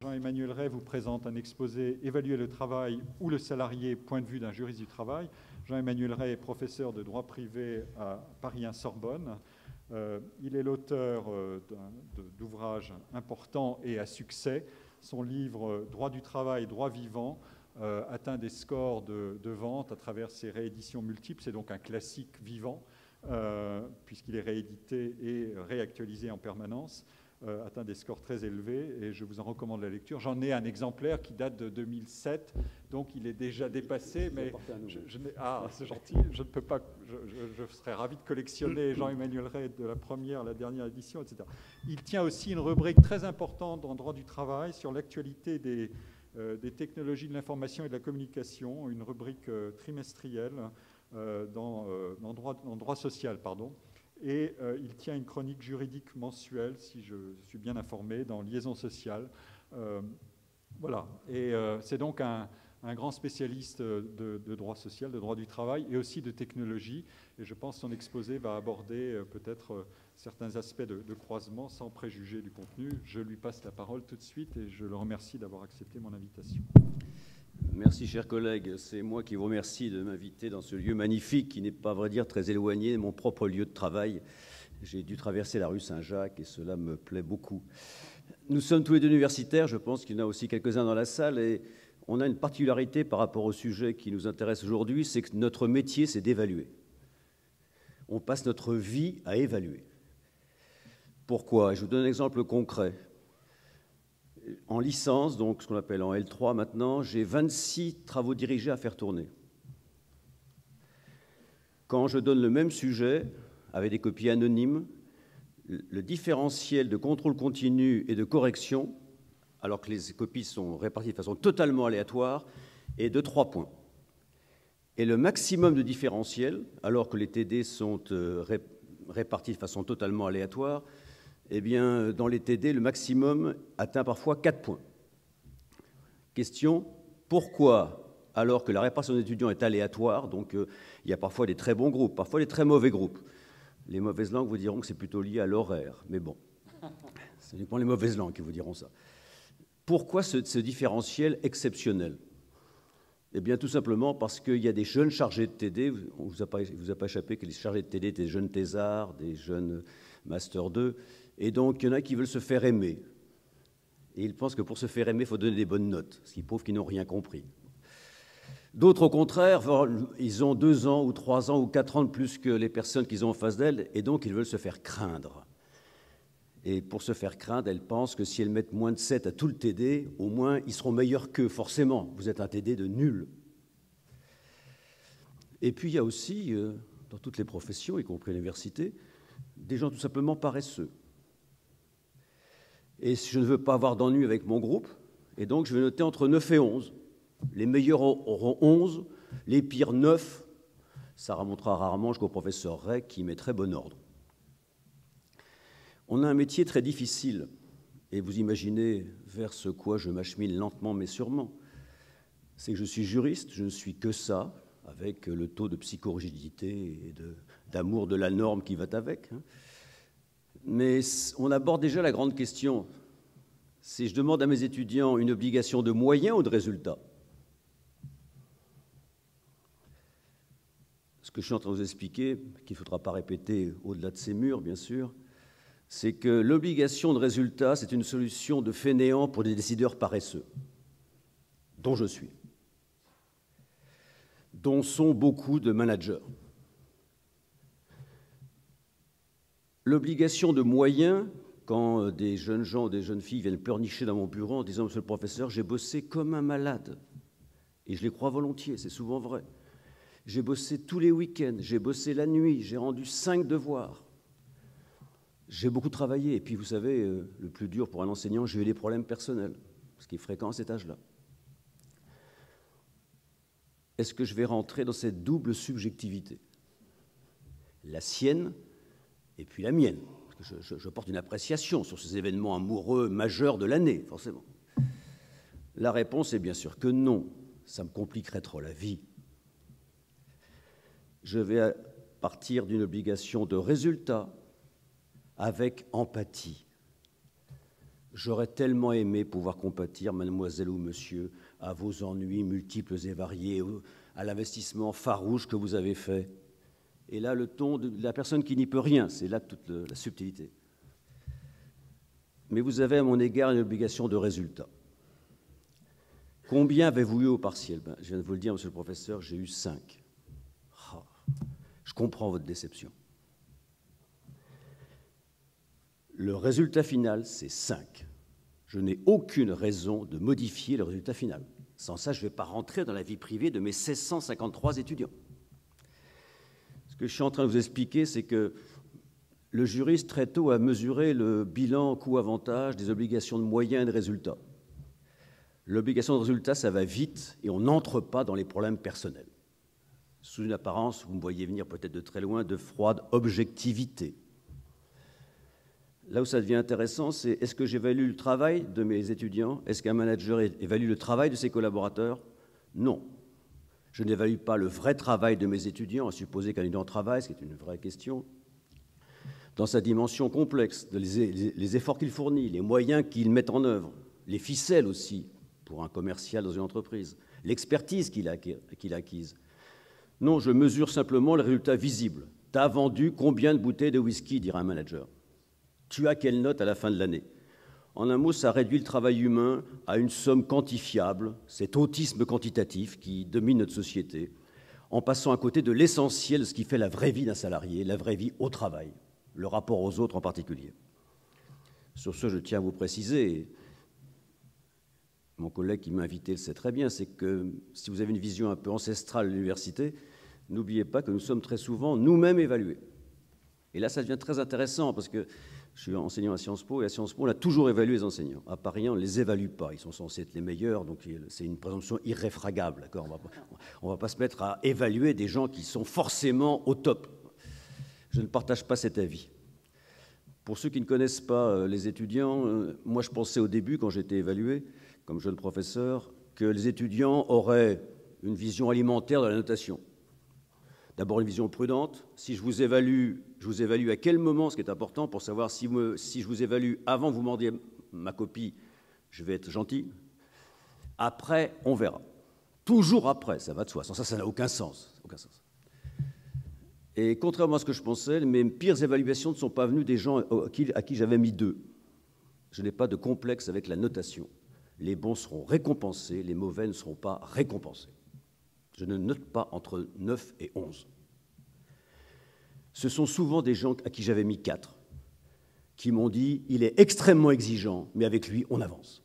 Jean-Emmanuel Ray vous présente un exposé « Évaluer le travail ou le salarié, point de vue d'un juriste du travail ». Jean-Emmanuel Ray est professeur de droit privé à Paris 1 Sorbonne. Il est l'auteur d'ouvrages importants et à succès. Son livre « Droit du travail, droit vivant » atteint des scores de vente à travers ses rééditions multiples. C'est donc un classique vivant, puisqu'il est réédité et réactualisé en permanence. Atteint des scores très élevés et je vous en recommande la lecture. J'en ai un exemplaire qui date de 2007, donc il est déjà dépassé, mais c'est gentil, je ne peux pas, je serais ravi de collectionner Jean-Emmanuel Ray de la première à la dernière édition, etc. Il tient aussi une rubrique très importante dans Droit du travail sur l'actualité des technologies de l'information et de la communication, une rubrique trimestrielle dans droit social, pardon. Et il tient une chronique juridique mensuelle, si je suis bien informé, dans Liaison sociale. Voilà. Et c'est donc un grand spécialiste de droit social, de droit du travail et aussi de technologie. Et je pense que son exposé va aborder peut-être certains aspects de croisement sans préjuger du contenu. Je lui passe la parole tout de suite et je le remercie d'avoir accepté mon invitation. Merci, chers collègues. C'est moi qui vous remercie de m'inviter dans ce lieu magnifique qui n'est pas, à vrai dire, très éloigné de mon propre lieu de travail. J'ai dû traverser la rue Saint-Jacques et cela me plaît beaucoup. Nous sommes tous les deux universitaires, je pense qu'il y en a aussi quelques-uns dans la salle, et on a une particularité par rapport au sujet qui nous intéresse aujourd'hui, c'est que notre métier, c'est d'évaluer. On passe notre vie à évaluer. Pourquoi? Je vous donne un exemple concret. En licence, donc ce qu'on appelle en L3 maintenant, j'ai 26 travaux dirigés à faire tourner. Quand je donne le même sujet, avec des copies anonymes, le différentiel de contrôle continu et de correction, alors que les copies sont réparties de façon totalement aléatoire, est de 3 points. Et le maximum de différentiel, alors que les TD sont répartis de façon totalement aléatoire, eh bien, dans les TD, le maximum atteint parfois 4 points. Question, pourquoi, alors que la répartition d'étudiants est aléatoire, donc il y a parfois des très bons groupes, parfois des très mauvais groupes. Les mauvaises langues vous diront que c'est plutôt lié à l'horaire, mais bon, ce n'est pas les mauvaises langues qui vous diront ça. Pourquoi ce différentiel exceptionnel? Eh bien, tout simplement parce qu'il y a des jeunes chargés de TD, on vous a pas échappé que les chargés de TD étaient des jeunes thésards, des jeunes Master 2, et donc il y en a qui veulent se faire aimer. Et ils pensent que pour se faire aimer, il faut donner des bonnes notes, ce qui prouve qu'ils n'ont rien compris. D'autres, au contraire, ils ont 2 ans ou 3 ans ou 4 ans de plus que les personnes qu'ils ont en face d'elles, et donc ils veulent se faire craindre. Et pour se faire craindre, elles pensent que si elles mettent moins de 7 à tout le TD, au moins ils seront meilleurs qu'eux, forcément. Vous êtes un TD de nul. Et puis il y a aussi, dans toutes les professions, y compris à l'université, des gens tout simplement paresseux. Et je ne veux pas avoir d'ennui avec mon groupe, et donc je vais noter entre 9 et 11. Les meilleurs auront 11, les pires 9. Ça remontera rarement jusqu'au professeur Ray qui met très bon ordre. On a un métier très difficile, et vous imaginez vers ce quoi je m'achemine lentement mais sûrement. C'est que je suis juriste, je ne suis que ça, avec le taux de psychorigidité et d'amour de la norme qui va avec. Mais on aborde déjà la grande question. Si je demande à mes étudiants une obligation de moyens ou de résultats, ce que je suis en train de vous expliquer, qu'il ne faudra pas répéter au-delà de ces murs, bien sûr, c'est que l'obligation de résultat, c'est une solution de fainéant pour des décideurs paresseux, dont je suis, dont sont beaucoup de managers. L'obligation de moyens, quand des jeunes gens ou des jeunes filles viennent pleurnicher dans mon bureau en disant « Monsieur le professeur, j'ai bossé comme un malade ». Et je les crois volontiers, c'est souvent vrai. J'ai bossé tous les week-ends, j'ai bossé la nuit, j'ai rendu 5 devoirs. J'ai beaucoup travaillé. Et puis, vous savez, le plus dur pour un enseignant, j'ai eu des problèmes personnels, ce qui est fréquent à cet âge-là. Est-ce que je vais rentrer dans cette double subjectivité? La sienne et puis la mienne. Parce que je porte une appréciation sur ces événements amoureux majeurs de l'année, forcément. La réponse est bien sûr que non. Ça me compliquerait trop la vie. Je vais partir d'une obligation de résultat avec empathie. J'aurais tellement aimé pouvoir compatir, mademoiselle ou monsieur, à vos ennuis multiples et variés, à l'investissement farouche que vous avez fait. Et là, le ton de la personne qui n'y peut rien, c'est là toute la subtilité. Mais vous avez à mon égard une obligation de résultat. Combien avez-vous eu au partiel? Je viens de vous le dire, monsieur le professeur, j'ai eu 5. Oh, je comprends votre déception. Le résultat final, c'est 5. Je n'ai aucune raison de modifier le résultat final. Sans ça, je ne vais pas rentrer dans la vie privée de mes 1653 étudiants. Ce que je suis en train de vous expliquer, c'est que le juriste, très tôt, a mesuré le bilan coût-avantage des obligations de moyens et de résultats. L'obligation de résultat, ça va vite et on n'entre pas dans les problèmes personnels. Sous une apparence, vous me voyez venir peut-être de très loin, de froide objectivité. Là où ça devient intéressant, c'est est-ce que j'évalue le travail de mes étudiants? Est-ce qu'un manager évalue le travail de ses collaborateurs? Non. Je n'évalue pas le vrai travail de mes étudiants, à supposer qu'un étudiant travaille, ce qui est une vraie question, dans sa dimension complexe, les efforts qu'il fournit, les moyens qu'il met en œuvre, les ficelles aussi, pour un commercial dans une entreprise, l'expertise qu'il a acquise. Non, je mesure simplement le résultat visible. Tu as vendu combien de bouteilles de whisky, dira un manager. Tu as quelle note à la fin de l'année? En un mot, ça réduit le travail humain à une somme quantifiable, cet autisme quantitatif qui domine notre société, en passant à côté de l'essentiel de ce qui fait la vraie vie d'un salarié, la vraie vie au travail, le rapport aux autres en particulier. Sur ce, je tiens à vous préciser, mon collègue qui m'a invité le sait très bien, c'est que si vous avez une vision un peu ancestrale de l'université, n'oubliez pas que nous sommes très souvent nous-mêmes évalués. Et là, ça devient très intéressant parce que je suis enseignant à Sciences Po, et à Sciences Po, on a toujours évalué les enseignants. À Paris, on ne les évalue pas. Ils sont censés être les meilleurs, donc c'est une présomption irréfragable. On ne va pas se mettre à évaluer des gens qui sont forcément au top. Je ne partage pas cet avis. Pour ceux qui ne connaissent pas les étudiants, moi je pensais au début, quand j'étais évalué, comme jeune professeur, que les étudiants auraient une vision alimentaire de la notation. D'abord, une vision prudente. Si je vous évalue à quel moment, ce qui est important pour savoir si je vous évalue avant que vous m'en demandiez ma copie, je vais être gentil. Après, on verra. Toujours après, ça va de soi. Sans ça, ça n'a aucun sens. Et contrairement à ce que je pensais, mes pires évaluations ne sont pas venues des gens à qui j'avais mis 2. Je n'ai pas de complexe avec la notation. Les bons seront récompensés, les mauvais ne seront pas récompensés. Je ne note pas entre 9 et 11. Ce sont souvent des gens à qui j'avais mis 4, qui m'ont dit « il est extrêmement exigeant, mais avec lui, on avance ».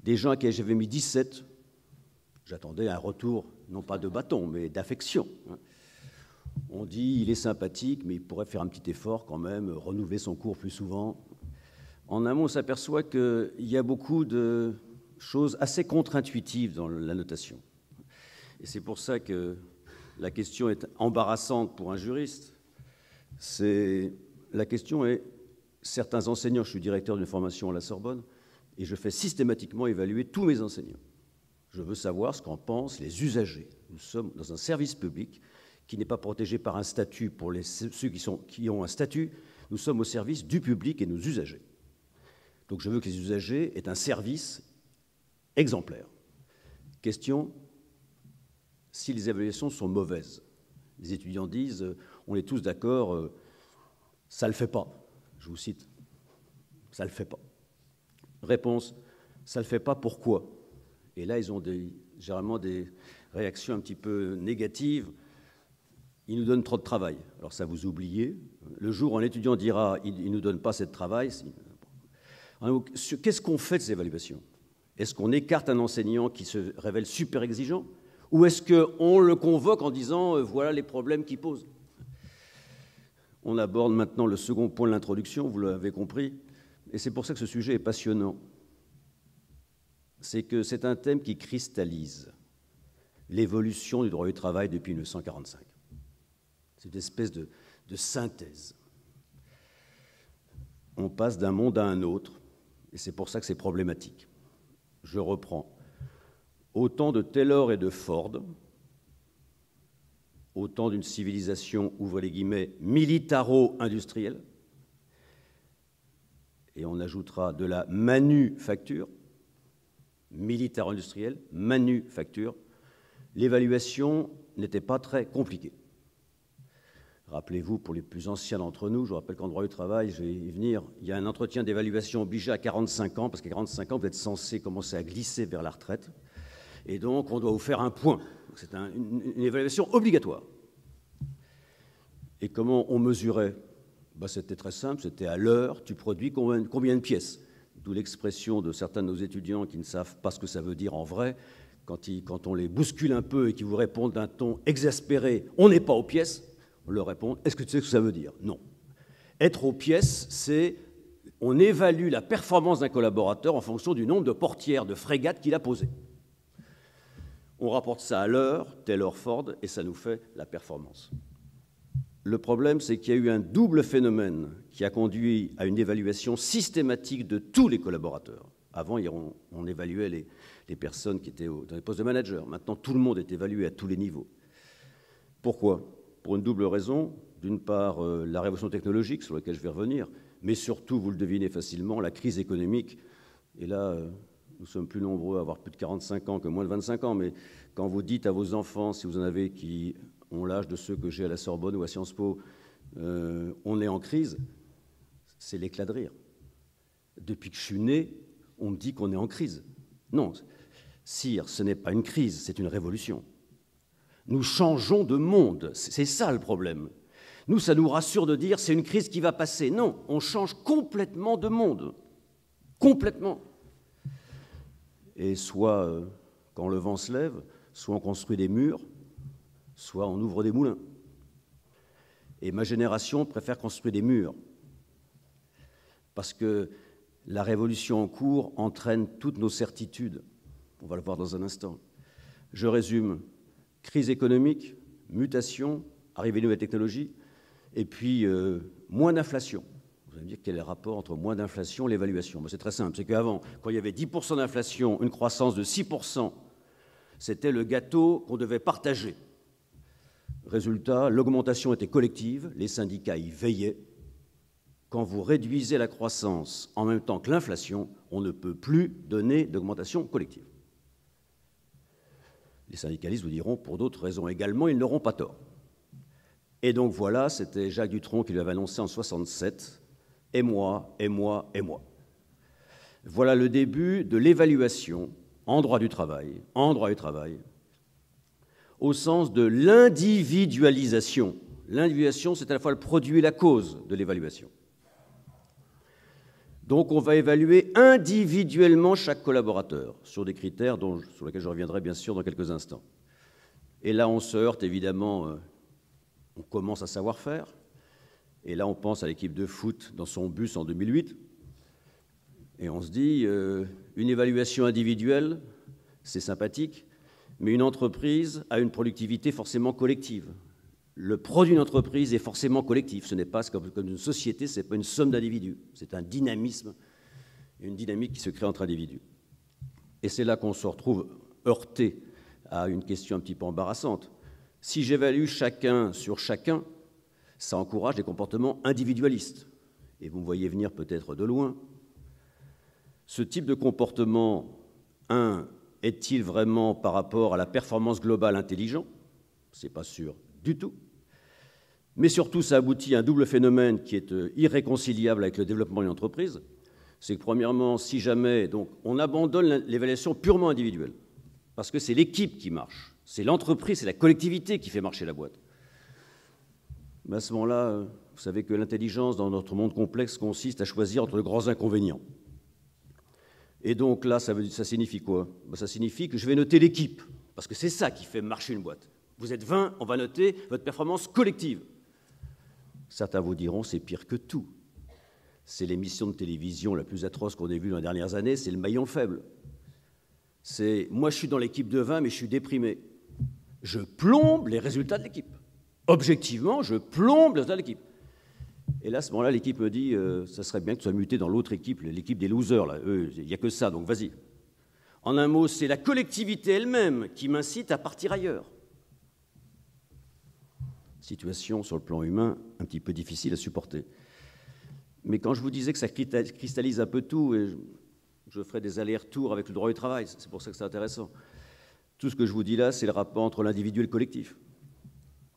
Des gens à qui j'avais mis 17, j'attendais un retour, non pas de bâton, mais d'affection. On dit « il est sympathique, mais il pourrait faire un petit effort quand même, renouveler son cours plus souvent ». En un mot, on s'aperçoit qu'il y a beaucoup de choses assez contre-intuitives dans la notation. Et c'est pour ça que la question est embarrassante pour un juriste. La question est, certains enseignants, je suis directeur d'une formation à la Sorbonne, et je fais systématiquement évaluer tous mes enseignants. Je veux savoir ce qu'en pensent les usagers. Nous sommes dans un service public qui n'est pas protégé par un statut pour ceux qui ont un statut. Nous sommes au service du public et nos usagers. Donc je veux que les usagers aient un service exemplaire. Question, si les évaluations sont mauvaises, les étudiants disent, on est tous d'accord, ça ne le fait pas. Je vous cite, ça ne le fait pas. Réponse, ça ne le fait pas, pourquoi? Et là, ils ont généralement des réactions un petit peu négatives. Ils nous donnent trop de travail. Alors ça, vous oubliez. Le jour où un étudiant dira, il ne nous donne pas assez de travail, qu'est-ce qu'on fait de ces évaluations? Est-ce qu'on écarte un enseignant qui se révèle super exigeant? Ou est-ce qu'on le convoque en disant voilà les problèmes qu'il pose? On aborde maintenant le second point de l'introduction, vous l'avez compris, et c'est pour ça que ce sujet est passionnant. C'est que c'est un thème qui cristallise l'évolution du droit du travail depuis 1945. C'est une espèce de synthèse. On passe d'un monde à un autre, et c'est pour ça que c'est problématique. Je reprends. Au temps de Taylor et de Ford, au temps d'une civilisation, ouvrez les guillemets, militaro-industrielle, et on ajoutera de la manufacture, militaire-industrielle, manufacture, l'évaluation n'était pas très compliquée. Rappelez-vous, pour les plus anciens d'entre nous, je vous rappelle qu'en droit du travail, je vais y venir, il y a un entretien d'évaluation obligé à 45 ans, parce qu'à 45 ans, vous êtes censé commencer à glisser vers la retraite, et donc on doit vous faire un point. C'est une évaluation obligatoire. Et comment on mesurait? C'était très simple, c'était à l'heure, tu produis combien de pièces? D'où l'expression de certains de nos étudiants qui ne savent pas ce que ça veut dire en vrai, quand on les bouscule un peu et qu'ils vous répondent d'un ton exaspéré, on n'est pas aux pièces, on leur répond, est-ce que tu sais ce que ça veut dire? Non. Être aux pièces, c'est on évalue la performance d'un collaborateur en fonction du nombre de portières de frégates qu'il a posées. On rapporte ça à l'heure, Taylor Ford, et ça nous fait la performance. Le problème, c'est qu'il y a eu un double phénomène qui a conduit à une évaluation systématique de tous les collaborateurs. Avant, on évaluait les personnes qui étaient dans les postes de manager. Maintenant, tout le monde est évalué à tous les niveaux. Pourquoi? Pour une double raison. D'une part, la révolution technologique, sur laquelle je vais revenir, mais surtout, vous le devinez facilement, la crise économique. Et là, nous sommes plus nombreux à avoir plus de 45 ans que moins de 25 ans, mais quand vous dites à vos enfants, si vous en avez qui ont l'âge de ceux que j'ai à la Sorbonne ou à Sciences Po, on est en crise, c'est l'éclat de rire. Depuis que je suis né, on me dit qu'on est en crise. Non, sire, ce n'est pas une crise, c'est une révolution. Nous changeons de monde, c'est ça le problème. Nous, ça nous rassure de dire c'est une crise qui va passer. Non, on change complètement de monde. Complètement. Et soit, quand le vent se lève, soit on construit des murs, soit on ouvre des moulins. Et ma génération préfère construire des murs, parce que la révolution en cours entraîne toutes nos certitudes. On va le voir dans un instant. Je résume. Crise économique, mutation, arrivée de nouvelles technologies, et puis moins d'inflation. Vous allez me dire quel est le rapport entre moins d'inflation et l'évaluation? C'est très simple, c'est qu'avant, quand il y avait 10% d'inflation, une croissance de 6%, c'était le gâteau qu'on devait partager. Résultat, l'augmentation était collective, les syndicats y veillaient. Quand vous réduisez la croissance en même temps que l'inflation, on ne peut plus donner d'augmentation collective. Les syndicalistes vous diront, pour d'autres raisons également, ils n'auront pas tort. Et donc voilà, c'était Jacques Dutronc qui l'avait annoncé en 67, et moi, et moi, et moi. Voilà le début de l'évaluation en droit du travail, au sens de l'individualisation. L'individualisation, c'est à la fois le produit et la cause de l'évaluation. Donc on va évaluer individuellement chaque collaborateur sur des critères sur lesquels je reviendrai bien sûr dans quelques instants. Et là on se heurte évidemment, on commence à savoir faire, et là on pense à l'équipe de foot dans son bus en 2008, et on se dit, une évaluation individuelle, c'est sympathique, mais une entreprise a une productivité forcément collective. Le produit d'une entreprise est forcément collectif. Ce n'est pas comme une société, ce n'est pas une somme d'individus. C'est un dynamisme, une dynamique qui se crée entre individus. Et c'est là qu'on se retrouve heurté à une question un petit peu embarrassante. Si j'évalue chacun sur chacun, ça encourage des comportements individualistes. Et vous me voyez venir peut-être de loin. Ce type de comportement, est-il vraiment par rapport à la performance globale intelligent? Ce n'est pas sûr du tout. Mais surtout, ça aboutit à un double phénomène qui est irréconciliable avec le développement d'une entreprise. C'est que, premièrement, si jamais on abandonne l'évaluation purement individuelle, parce que c'est l'équipe qui marche, c'est l'entreprise, c'est la collectivité qui fait marcher la boîte. Mais à ce moment-là, vous savez que l'intelligence dans notre monde complexe consiste à choisir entre de grands inconvénients. Et donc là, ça signifie quoi? Ça signifie que je vais noter l'équipe, parce que c'est ça qui fait marcher une boîte. Vous êtes 20, on va noter votre performance collective. Certains vous diront, c'est pire que tout. C'est l'émission de télévision la plus atroce qu'on ait vue dans les dernières années, c'est le maillon faible. Moi, je suis dans l'équipe de 20, mais je suis déprimé. Je plombe les résultats de l'équipe. Objectivement, je plombe les résultats de l'équipe. Et là, à ce moment-là, l'équipe me dit, ça serait bien que tu sois muté dans l'autre équipe, l'équipe des losers. Là. Eux, il n'y a que ça, donc vas-y. En un mot, c'est la collectivité elle-même qui m'incite à partir ailleurs. Situation sur le plan humain un petit peu difficile à supporter. Mais quand je vous disais que ça cristallise un peu tout, et je ferai des allers-retours avec le droit du travail, c'est pour ça que c'est intéressant. Tout ce que je vous dis là, c'est le rapport entre l'individu et le collectif.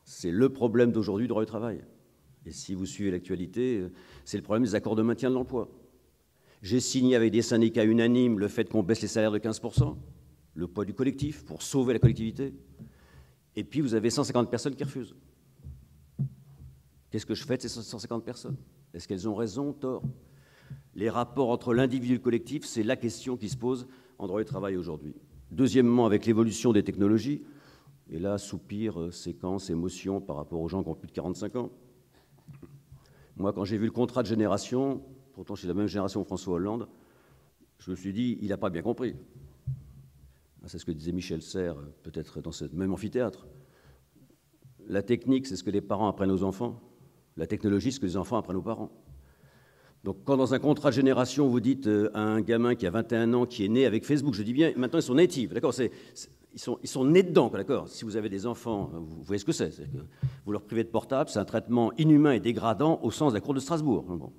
C'est le problème d'aujourd'hui du droit du travail. Et si vous suivez l'actualité, c'est le problème des accords de maintien de l'emploi. J'ai signé avec des syndicats unanimes le fait qu'on baisse les salaires de 15%, le poids du collectif, pour sauver la collectivité. Et puis vous avez 150 personnes qui refusent. Qu'est-ce que je fais de ces 150 personnes? Est-ce qu'elles ont raison, tort? Les rapports entre l'individu et le collectif, c'est la question qui se pose en droit du travail aujourd'hui. Deuxièmement, avec l'évolution des technologies, et là, soupir, séquence, émotion par rapport aux gens qui ont plus de 45 ans. Moi, quand j'ai vu le contrat de génération, pourtant je suis de la même génération que François Hollande, je me suis dit, il n'a pas bien compris. C'est ce que disait Michel Serres, peut-être dans ce même amphithéâtre. La technique, c'est ce que les parents apprennent aux enfants. La technologie, c'est ce que les enfants apprennent aux parents. Donc, quand dans un contrat de génération, vous dites à un gamin qui a 21 ans, qui est né avec Facebook, je dis bien, maintenant ils sont natifs, d'accord, ils sont nés dedans, d'accord. Si vous avez des enfants, vous voyez ce que c'est. Que vous leur privez de portable, c'est un traitement inhumain et dégradant au sens de la Cour de Strasbourg. Bon.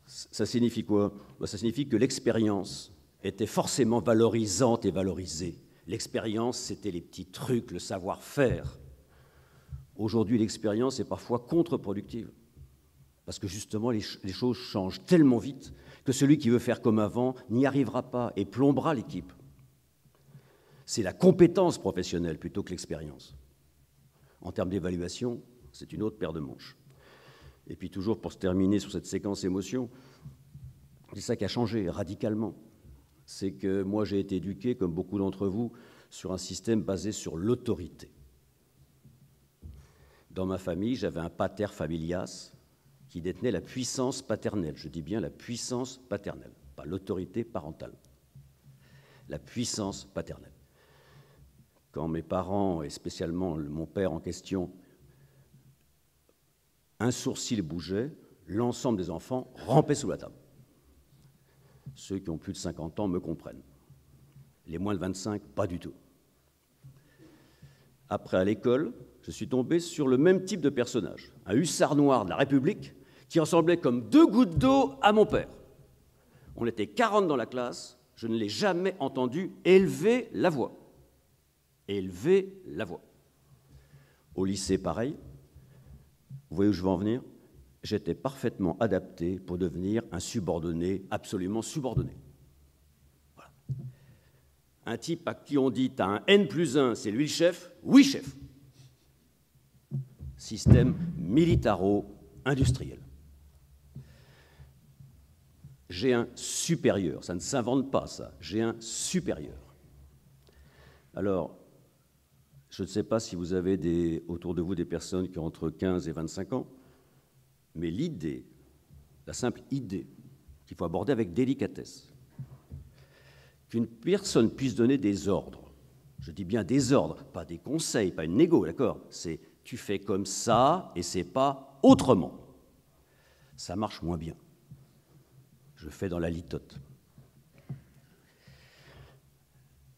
Ça signifie quoi? Ça signifie que l'expérience était forcément valorisante et valorisée. L'expérience, c'était les petits trucs, le savoir-faire. Aujourd'hui, l'expérience est parfois contre-productive. Parce que justement, les choses changent tellement vite que celui qui veut faire comme avant n'y arrivera pas et plombera l'équipe. C'est la compétence professionnelle plutôt que l'expérience. En termes d'évaluation, c'est une autre paire de manches. Et puis toujours pour se terminer sur cette séquence émotion, c'est ça qui a changé radicalement. C'est que moi j'ai été éduqué, comme beaucoup d'entre vous, sur un système basé sur l'autorité. Dans ma famille, j'avais un pater familias qui détenait la puissance paternelle. Je dis bien la puissance paternelle, pas l'autorité parentale. La puissance paternelle. Quand mes parents, et spécialement mon père en question, un sourcil bougeait, l'ensemble des enfants rampaient sous la table. Ceux qui ont plus de 50 ans me comprennent. Les moins de 25, pas du tout. Après, à l'école, je suis tombé sur le même type de personnage, un hussard noir de la République qui ressemblait comme 2 gouttes d'eau à mon père. On était 40 dans la classe, je ne l'ai jamais entendu élever la voix. Élever la voix. Au lycée, pareil. Vous voyez où je veux en venir? J'étais parfaitement adapté pour devenir un subordonné, absolument subordonné. Voilà. Un type à qui on dit « t'as un N+1, c'est lui le chef », oui chef. Système militaro-industriel. J'ai un supérieur, ça ne s'invente pas ça, j'ai un supérieur. Alors, je ne sais pas si vous avez autour de vous des personnes qui ont entre 15 et 25 ans, mais l'idée, la simple idée, qu'il faut aborder avec délicatesse, qu'une personne puisse donner des ordres, je dis bien des ordres, pas des conseils, pas une négo, d'accord, c'est tu fais comme ça et c'est pas autrement. Ça marche moins bien. Je fais dans la litote.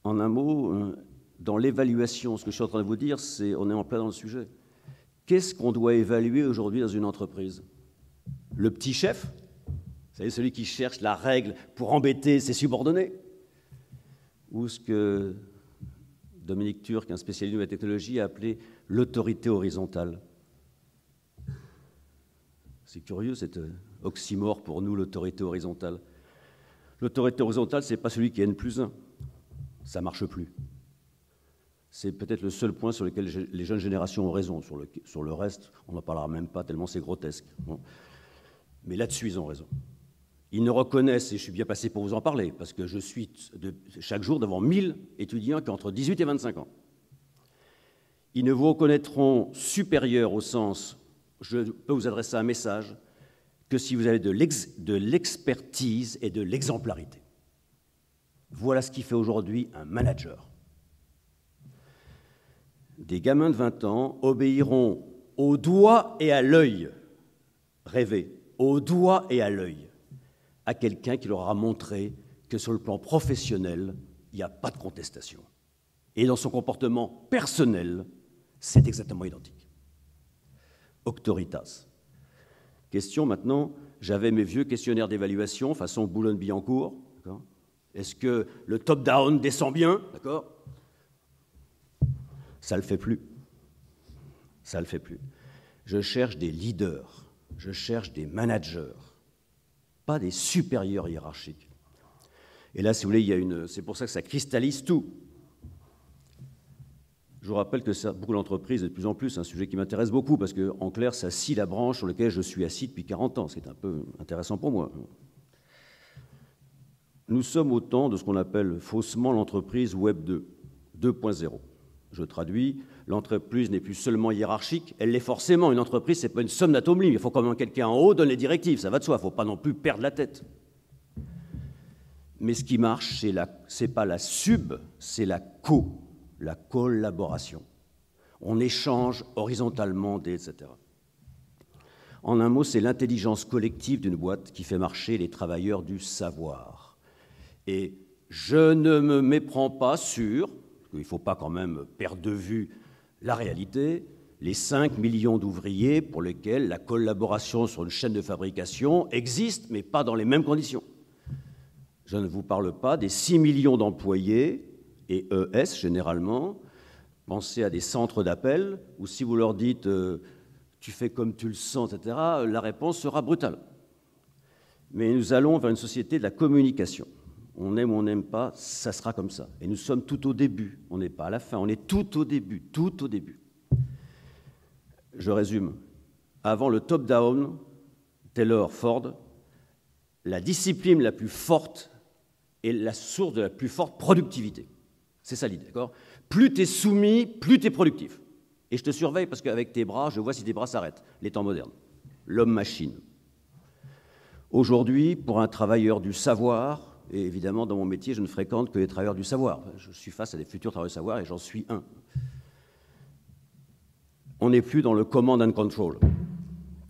En un mot, dans l'évaluation, ce que je suis en train de vous dire, c'est on est en plein dans le sujet. Qu'est-ce qu'on doit évaluer aujourd'hui dans une entreprise? Le petit chef, vous savez, celui qui cherche la règle pour embêter ses subordonnés? Ou ce que Dominique Turc, un spécialiste de la technologie, a appelé l'autorité horizontale. C'est curieux, cet oxymore pour nous, l'autorité horizontale. L'autorité horizontale, ce n'est pas celui qui est N+1. Ça ne marche plus. C'est peut-être le seul point sur lequel les jeunes générations ont raison. Sur le reste, on n'en parlera même pas, tellement c'est grotesque. Bon. Mais là-dessus, ils ont raison. Ils ne reconnaissent, et je suis bien passé pour vous en parler, parce que je suis chaque jour devant 1000 étudiants qui ont entre 18 et 25 ans. Ils ne vous reconnaîtront supérieur au sens, je peux vous adresser un message, que si vous avez de l'expertise et de l'exemplarité. Voilà ce qui fait aujourd'hui un manager. Des gamins de 20 ans obéiront au doigt et à l'œil, rêvez, au doigt et à l'œil, à quelqu'un qui leur aura montré que sur le plan professionnel, il n'y a pas de contestation. Et dans son comportement personnel, c'est exactement identique. Auctoritas. Question maintenant, j'avais mes vieux questionnaires d'évaluation façon Boulogne-Billancourt. Est-ce que le top-down descend bien? D'accord? Ça ne le fait plus. Ça ne le fait plus. Je cherche des leaders, je cherche des managers, pas des supérieurs hiérarchiques. Et là, si vous voulez, c'est pour ça que ça cristallise tout. Je vous rappelle que ça, beaucoup d'entreprises, et de plus en plus, c'est un sujet qui m'intéresse beaucoup, parce qu'en clair, ça scie la branche sur laquelle je suis assis depuis 40 ans, ce qui est un peu intéressant pour moi. Nous sommes au temps de ce qu'on appelle faussement l'entreprise Web 2, 2.0. Je traduis, l'entreprise n'est plus seulement hiérarchique, elle l'est forcément. Une entreprise, ce n'est pas une somme d'atomes libres. Il faut quand même quelqu'un en haut donne les directives, ça va de soi, il ne faut pas non plus perdre la tête. Mais ce qui marche, c'est pas la sub, c'est la collaboration. On échange horizontalement, etc. En un mot, c'est l'intelligence collective d'une boîte qui fait marcher les travailleurs du savoir. Et je ne me méprends pas sur, il ne faut pas quand même perdre de vue la réalité, les 5 millions d'ouvriers pour lesquels la collaboration sur une chaîne de fabrication existe, mais pas dans les mêmes conditions. Je ne vous parle pas des 6 millions d'employés, et ES généralement. Pensez à des centres d'appel, où si vous leur dites tu fais comme tu le sens, etc., la réponse sera brutale. Mais nous allons vers une société de la communication. On aime ou on n'aime pas, ça sera comme ça. Et nous sommes tout au début, on n'est pas à la fin, on est tout au début, tout au début. Je résume. Avant le top-down, Taylor, Ford, la discipline la plus forte est la source de la plus forte productivité. C'est ça l'idée, d'accord? Plus tu es soumis, plus tu es productif. Et je te surveille parce qu'avec tes bras, je vois si tes bras s'arrêtent, les temps modernes. L'homme-machine. Aujourd'hui, pour un travailleur du savoir, et évidemment, dans mon métier, je ne fréquente que les travailleurs du savoir. Je suis face à des futurs travailleurs du savoir et j'en suis un. On n'est plus dans le command and control.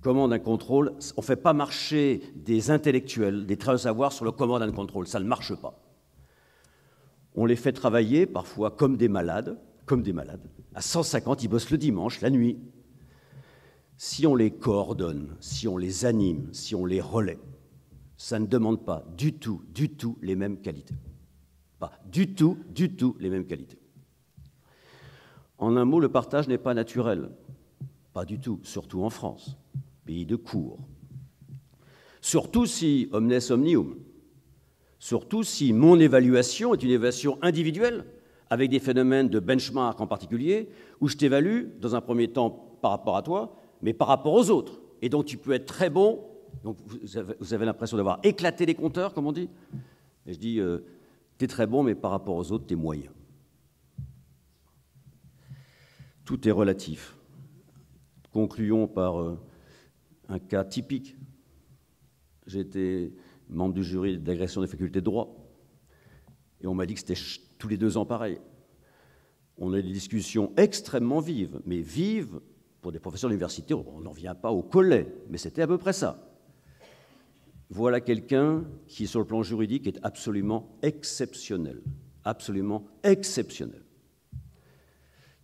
Command and control, on ne fait pas marcher des intellectuels, des travailleurs du savoir sur le command and control. Ça ne marche pas. On les fait travailler parfois comme des malades, à 150, ils bossent le dimanche, la nuit. Si on les coordonne, si on les anime, si on les relaie, ça ne demande pas du tout les mêmes qualités. Pas du tout les mêmes qualités. En un mot, le partage n'est pas naturel. Pas du tout, surtout en France, pays de cours. Surtout si omnes omnium. Surtout si mon évaluation est une évaluation individuelle, avec des phénomènes de benchmark en particulier, où je t'évalue, dans un premier temps, par rapport à toi, mais par rapport aux autres. Et donc tu peux être très bon. Donc vous avez l'impression d'avoir éclaté les compteurs, comme on dit. Et je dis, tu es très bon, mais par rapport aux autres, tu es moyen. Tout est relatif. Concluons par un cas typique. J'ai été membre du jury d'agression des facultés de droit. Et on m'a dit que c'était tous les 2 ans pareil. On a des discussions extrêmement vives, mais vives, pour des professeurs d'université, on n'en vient pas au collet, mais c'était à peu près ça. Voilà quelqu'un qui, sur le plan juridique, est absolument exceptionnel. Absolument exceptionnel.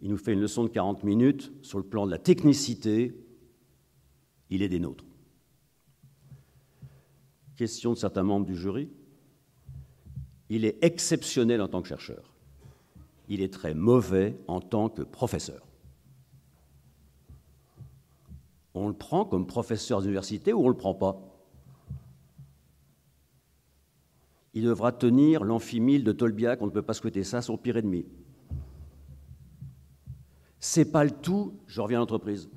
Il nous fait une leçon de 40 minutes sur le plan de la technicité. Il est des nôtres. Question de certains membres du jury. Il est exceptionnel en tant que chercheur. Il est très mauvais en tant que professeur. On le prend comme professeur d'université ou on ne le prend pas? Il devra tenir l'amphimile de Tolbiac, on ne peut pas souhaiter ça à son pire ennemi. C'est pas le tout, je reviens à l'entreprise,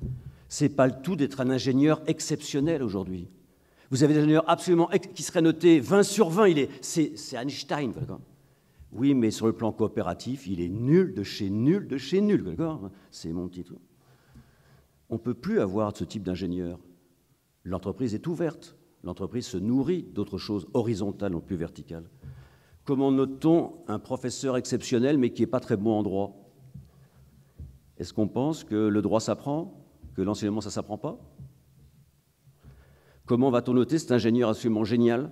c'est pas le tout d'être un ingénieur exceptionnel aujourd'hui. Vous avez des ingénieurs absolument qui seraient notés 20 sur 20, c'est Einstein, d'accord? Oui, mais sur le plan coopératif, il est nul de chez nul de chez nul, d'accord? C'est mon titre. On ne peut plus avoir ce type d'ingénieur. L'entreprise est ouverte. L'entreprise se nourrit d'autres choses horizontales, non plus verticales. Comment note-t-on un professeur exceptionnel, mais qui n'est pas très bon en droit? Est-ce qu'on pense que le droit s'apprend, que l'enseignement, ça ne s'apprend pas? Comment va-t-on noter cet ingénieur absolument génial,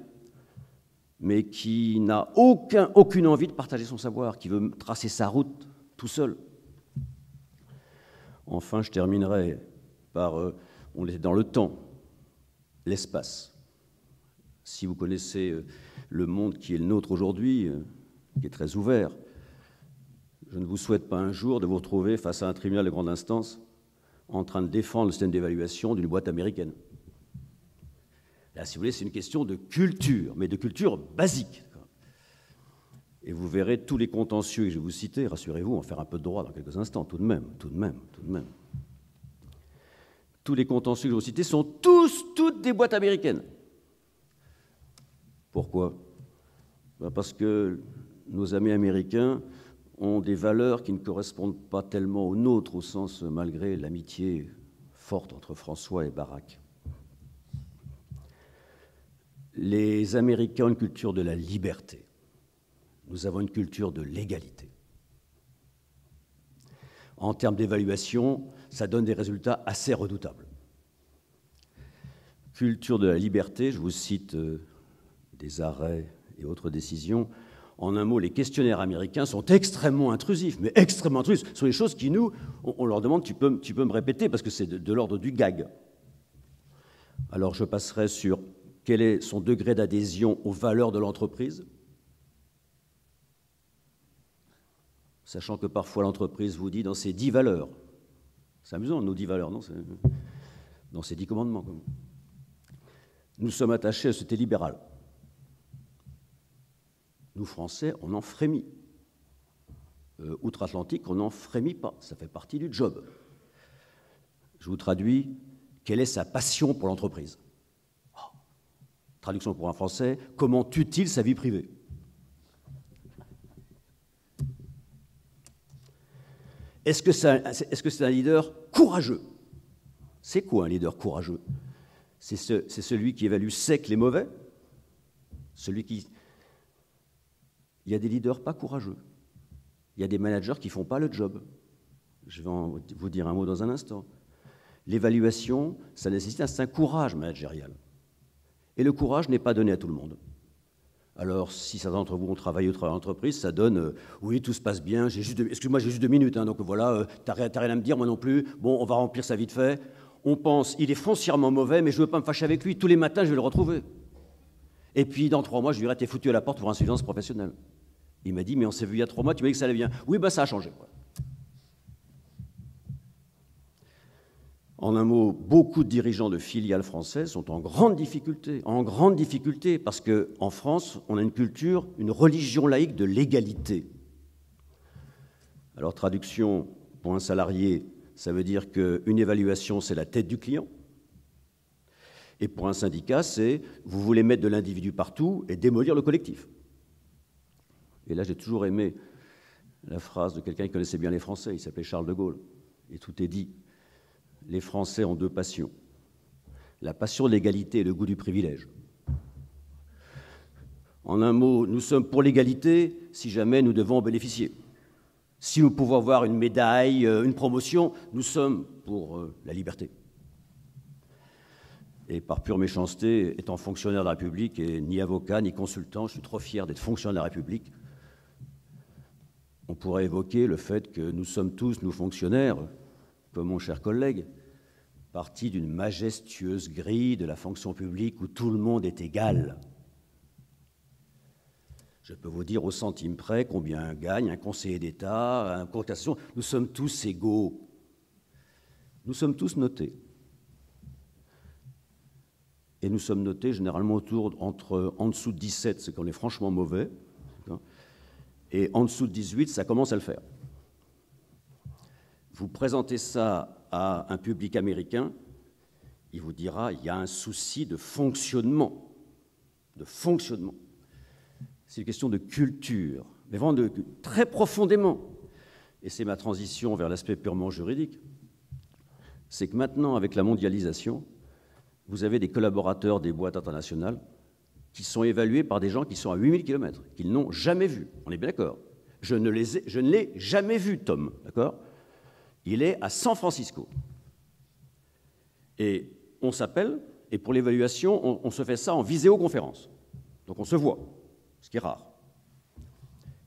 mais qui n'a aucune envie de partager son savoir, qui veut tracer sa route tout seul? Enfin, je terminerai par, on était dans le temps, l'espace. Si vous connaissez le monde qui est le nôtre aujourd'hui, qui est très ouvert, je ne vous souhaite pas un jour de vous retrouver face à un tribunal de grande instance en train de défendre le système d'évaluation d'une boîte américaine. Là, si vous voulez, c'est une question de culture, mais de culture basique. Et vous verrez tous les contentieux que je vais vous citer, rassurez-vous, on va faire un peu de droit dans quelques instants, tout de même. Tous les contentieux que je vais vous citer sont toutes des boîtes américaines. Pourquoi? Parce que nos amis américains ont des valeurs qui ne correspondent pas tellement aux nôtres, au sens, malgré l'amitié forte entre François et Barack. Les Américains ont une culture de la liberté. Nous avons une culture de l'égalité. En termes d'évaluation, ça donne des résultats assez redoutables. Culture de la liberté, je vous cite des arrêts et autres décisions. En un mot, les questionnaires américains sont extrêmement intrusifs, mais extrêmement intrusifs. Ce sont des choses qui, nous, on leur demande, tu peux me répéter, parce que c'est de l'ordre du gag. Alors, je passerai sur quel est son degré d'adhésion aux valeurs de l'entreprise, sachant que parfois l'entreprise vous dit dans ses 10 valeurs, c'est amusant, nos 10 valeurs, non, dans ses 10 commandements. Nous sommes attachés à la société libérale. Nous, Français, on en frémit. Outre-Atlantique, on n'en frémit pas. Ça fait partie du job. Je vous traduis. Quelle est sa passion pour l'entreprise? Traduction pour un Français. Comment tue-t-il sa vie privée? Est-ce que c'est un leader courageux? C'est quoi un leader courageux? C'est celui qui évalue sec les mauvais? Celui qui... Il y a des leaders pas courageux. Il y a des managers qui ne font pas le job. Je vais vous dire un mot dans un instant. L'évaluation, ça nécessite un certain courage managérial. Et le courage n'est pas donné à tout le monde. Alors, si certains d'entre vous ont travaillé au travail d'entreprise, ça donne oui, tout se passe bien, excuse-moi, j'ai juste 2 minutes, hein, donc voilà, t'as rien à me dire, moi non plus. Bon, on va remplir ça vite fait. On pense, il est foncièrement mauvais, mais je ne veux pas me fâcher avec lui. Tous les matins, je vais le retrouver. Et puis, dans 3 mois, je lui dirai, t'es foutu à la porte pour insuffisance professionnelle. Il m'a dit, mais on s'est vu il y a 3 mois, tu m'as dit que ça allait bien. Oui, ça a changé. En un mot, beaucoup de dirigeants de filiales françaises sont en grande difficulté, parce qu'en France, on a une culture, une religion laïque de l'égalité. Alors, traduction pour un salarié, ça veut dire qu'une évaluation, c'est la tête du client. Et pour un syndicat, c'est vous voulez mettre de l'individu partout et démolir le collectif. Et là, j'ai toujours aimé la phrase de quelqu'un qui connaissait bien les Français, il s'appelait Charles de Gaulle, et tout est dit. Les Français ont 2 passions, la passion de l'égalité et le goût du privilège. En un mot, nous sommes pour l'égalité si jamais nous devons en bénéficier. Si nous pouvons avoir une médaille, une promotion, nous sommes pour la liberté. Et par pure méchanceté, étant fonctionnaire de la République, et ni avocat, ni consultant, je suis trop fier d'être fonctionnaire de la République, on pourrait évoquer le fait que nous sommes tous, nous fonctionnaires, comme mon cher collègue, partie d'une majestueuse grille de la fonction publique où tout le monde est égal. Je peux vous dire au centime près combien gagne un conseiller d'État, un contestation. Nous sommes tous égaux. Nous sommes tous notés. Et nous sommes notés généralement en dessous de 17, c'est qu'on est franchement mauvais. Et en dessous de 18, ça commence à le faire. Vous présentez ça à un public américain, il vous dira il y a un souci de fonctionnement. C'est une question de culture, mais vraiment très profondément. Et c'est ma transition vers l'aspect purement juridique. C'est que maintenant, avec la mondialisation, vous avez des collaborateurs des boîtes internationales qui sont évalués par des gens qui sont à 8000 km, qu'ils n'ont jamais vus. On est bien d'accord. Je ne l'ai jamais vu, Tom, d'accord? Il est à San Francisco. Et on s'appelle, et pour l'évaluation, on se fait ça en visioconférence. Donc on se voit, ce qui est rare.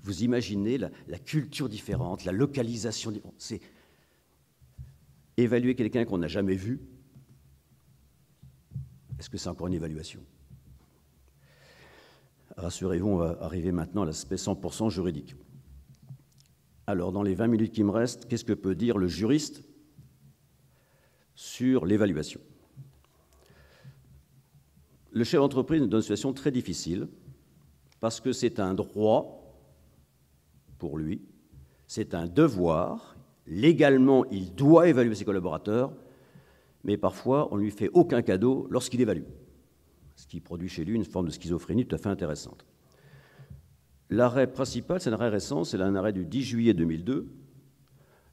Vous imaginez la culture différente, la localisation différente. C'est évaluer quelqu'un qu'on n'a jamais vu. que c'est encore une évaluation. Rassurez-vous, on va arriver maintenant à l'aspect 100% juridique. Alors, dans les 20 minutes qui me restent, qu'est-ce que peut dire le juriste sur l'évaluation? Le chef d'entreprise est dans une situation très difficile parce que c'est un droit pour lui, c'est un devoir. Légalement, il doit évaluer ses collaborateurs, mais parfois, on ne lui fait aucun cadeau lorsqu'il évalue, ce qui produit chez lui une forme de schizophrénie tout à fait intéressante. L'arrêt principal, c'est un arrêt récent, c'est un arrêt du 10 juillet 2002.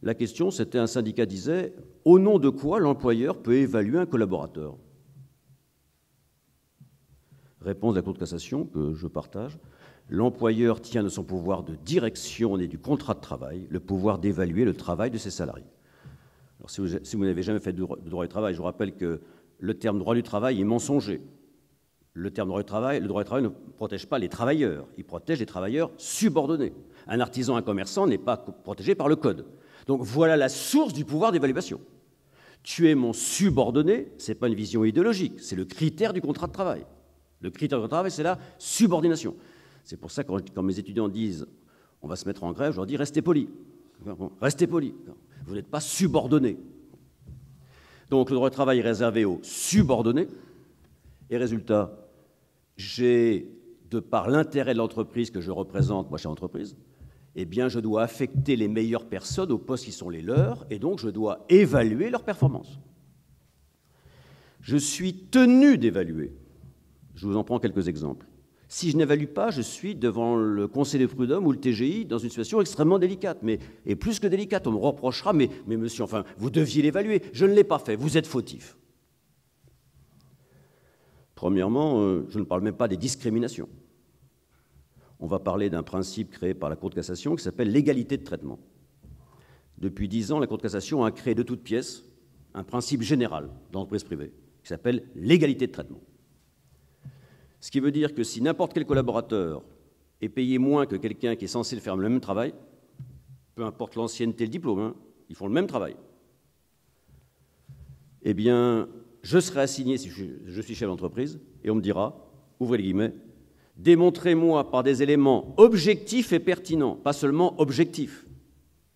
La question, c'était, un syndicat disait, au nom de quoi l'employeur peut évaluer un collaborateur? Réponse de la Cour de cassation, que je partage. L'employeur tient de son pouvoir de direction et du contrat de travail le pouvoir d'évaluer le travail de ses salariés. Alors, si vous n'avez jamais fait de droit du travail, je vous rappelle que le terme droit du travail est mensonger. Le droit du travail ne protège pas les travailleurs, il protège les travailleurs subordonnés. Un artisan, un commerçant n'est pas protégé par le code. Donc voilà la source du pouvoir d'évaluation. Tu es mon subordonné, ce n'est pas une vision idéologique, c'est le critère du contrat de travail. Le critère du travail, c'est la subordination. C'est pour ça que quand mes étudiants disent « on va se mettre en grève », je leur dis « restez polis, restez polis, vous n'êtes pas subordonnés ». Donc le droit du travail est réservé aux subordonnés, et résultat, j'ai, de par l'intérêt de l'entreprise que je représente, moi, chez l'entreprise, eh bien, je dois affecter les meilleures personnes aux postes qui sont les leurs, et donc je dois évaluer leurs performances. Je suis tenu d'évaluer. Je vous en prends quelques exemples. Si je n'évalue pas, je suis devant le Conseil des prud'hommes ou le TGI dans une situation extrêmement délicate. Et plus que délicate, on me reprochera, mais monsieur, enfin, vous deviez l'évaluer. Je ne l'ai pas fait, vous êtes fautif. Premièrement, je ne parle même pas des discriminations. On va parler d'un principe créé par la Cour de cassation qui s'appelle l'égalité de traitement. Depuis 10 ans, la Cour de cassation a créé de toutes pièces un principe général dans l'entreprise privée qui s'appelle l'égalité de traitement. Ce qui veut dire que si n'importe quel collaborateur est payé moins que quelqu'un qui est censé faire le même travail, peu importe l'ancienneté, le diplôme, ils font le même travail, eh bien, je serai assigné, si je suis chef d'entreprise, et on me dira, ouvrez les guillemets, démontrez-moi par des éléments objectifs et pertinents, pas seulement objectifs,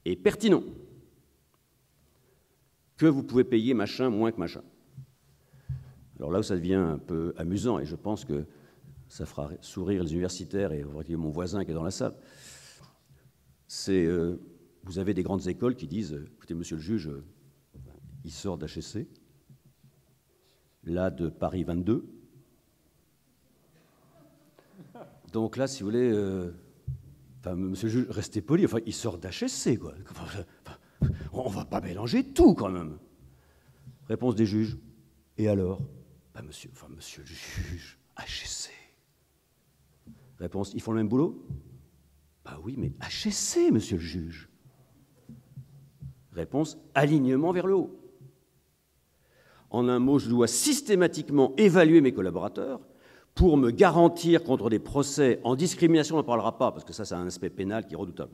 et pertinents, que vous pouvez payer machin moins que machin. Alors là où ça devient un peu amusant, et je pense que ça fera sourire les universitaires et mon voisin qui est dans la salle, c'est vous avez des grandes écoles qui disent « Écoutez, monsieur le juge, il sort d'HEC, là de Paris 22. Donc là, si vous voulez, monsieur le juge, restez poli, enfin, il sort d'HEC, quoi. On ne va pas mélanger tout, quand même. » Réponse des juges. Et alors? Monsieur le juge, HEC. Réponse, ils font le même boulot? Oui, mais HEC, monsieur le juge. Réponse, alignement vers le haut. En un mot, je dois systématiquement évaluer mes collaborateurs pour me garantir contre des procès en discrimination, on n'en parlera pas, parce que ça, c'est un aspect pénal qui est redoutable.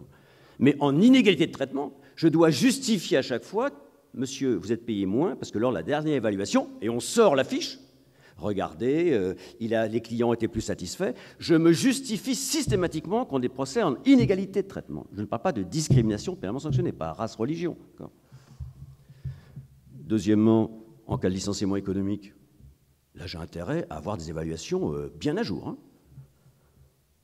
Mais en inégalité de traitement, je dois justifier à chaque fois, monsieur, vous êtes payé moins, parce que lors de la dernière évaluation, et on sort la fiche, regardez, les clients étaient plus satisfaits. Je me justifie systématiquement contre des procès en inégalité de traitement. Je ne parle pas de discrimination pénalement sanctionnée, pas race, religion. Deuxièmement, en cas de licenciement économique, là j'ai intérêt à avoir des évaluations bien à jour.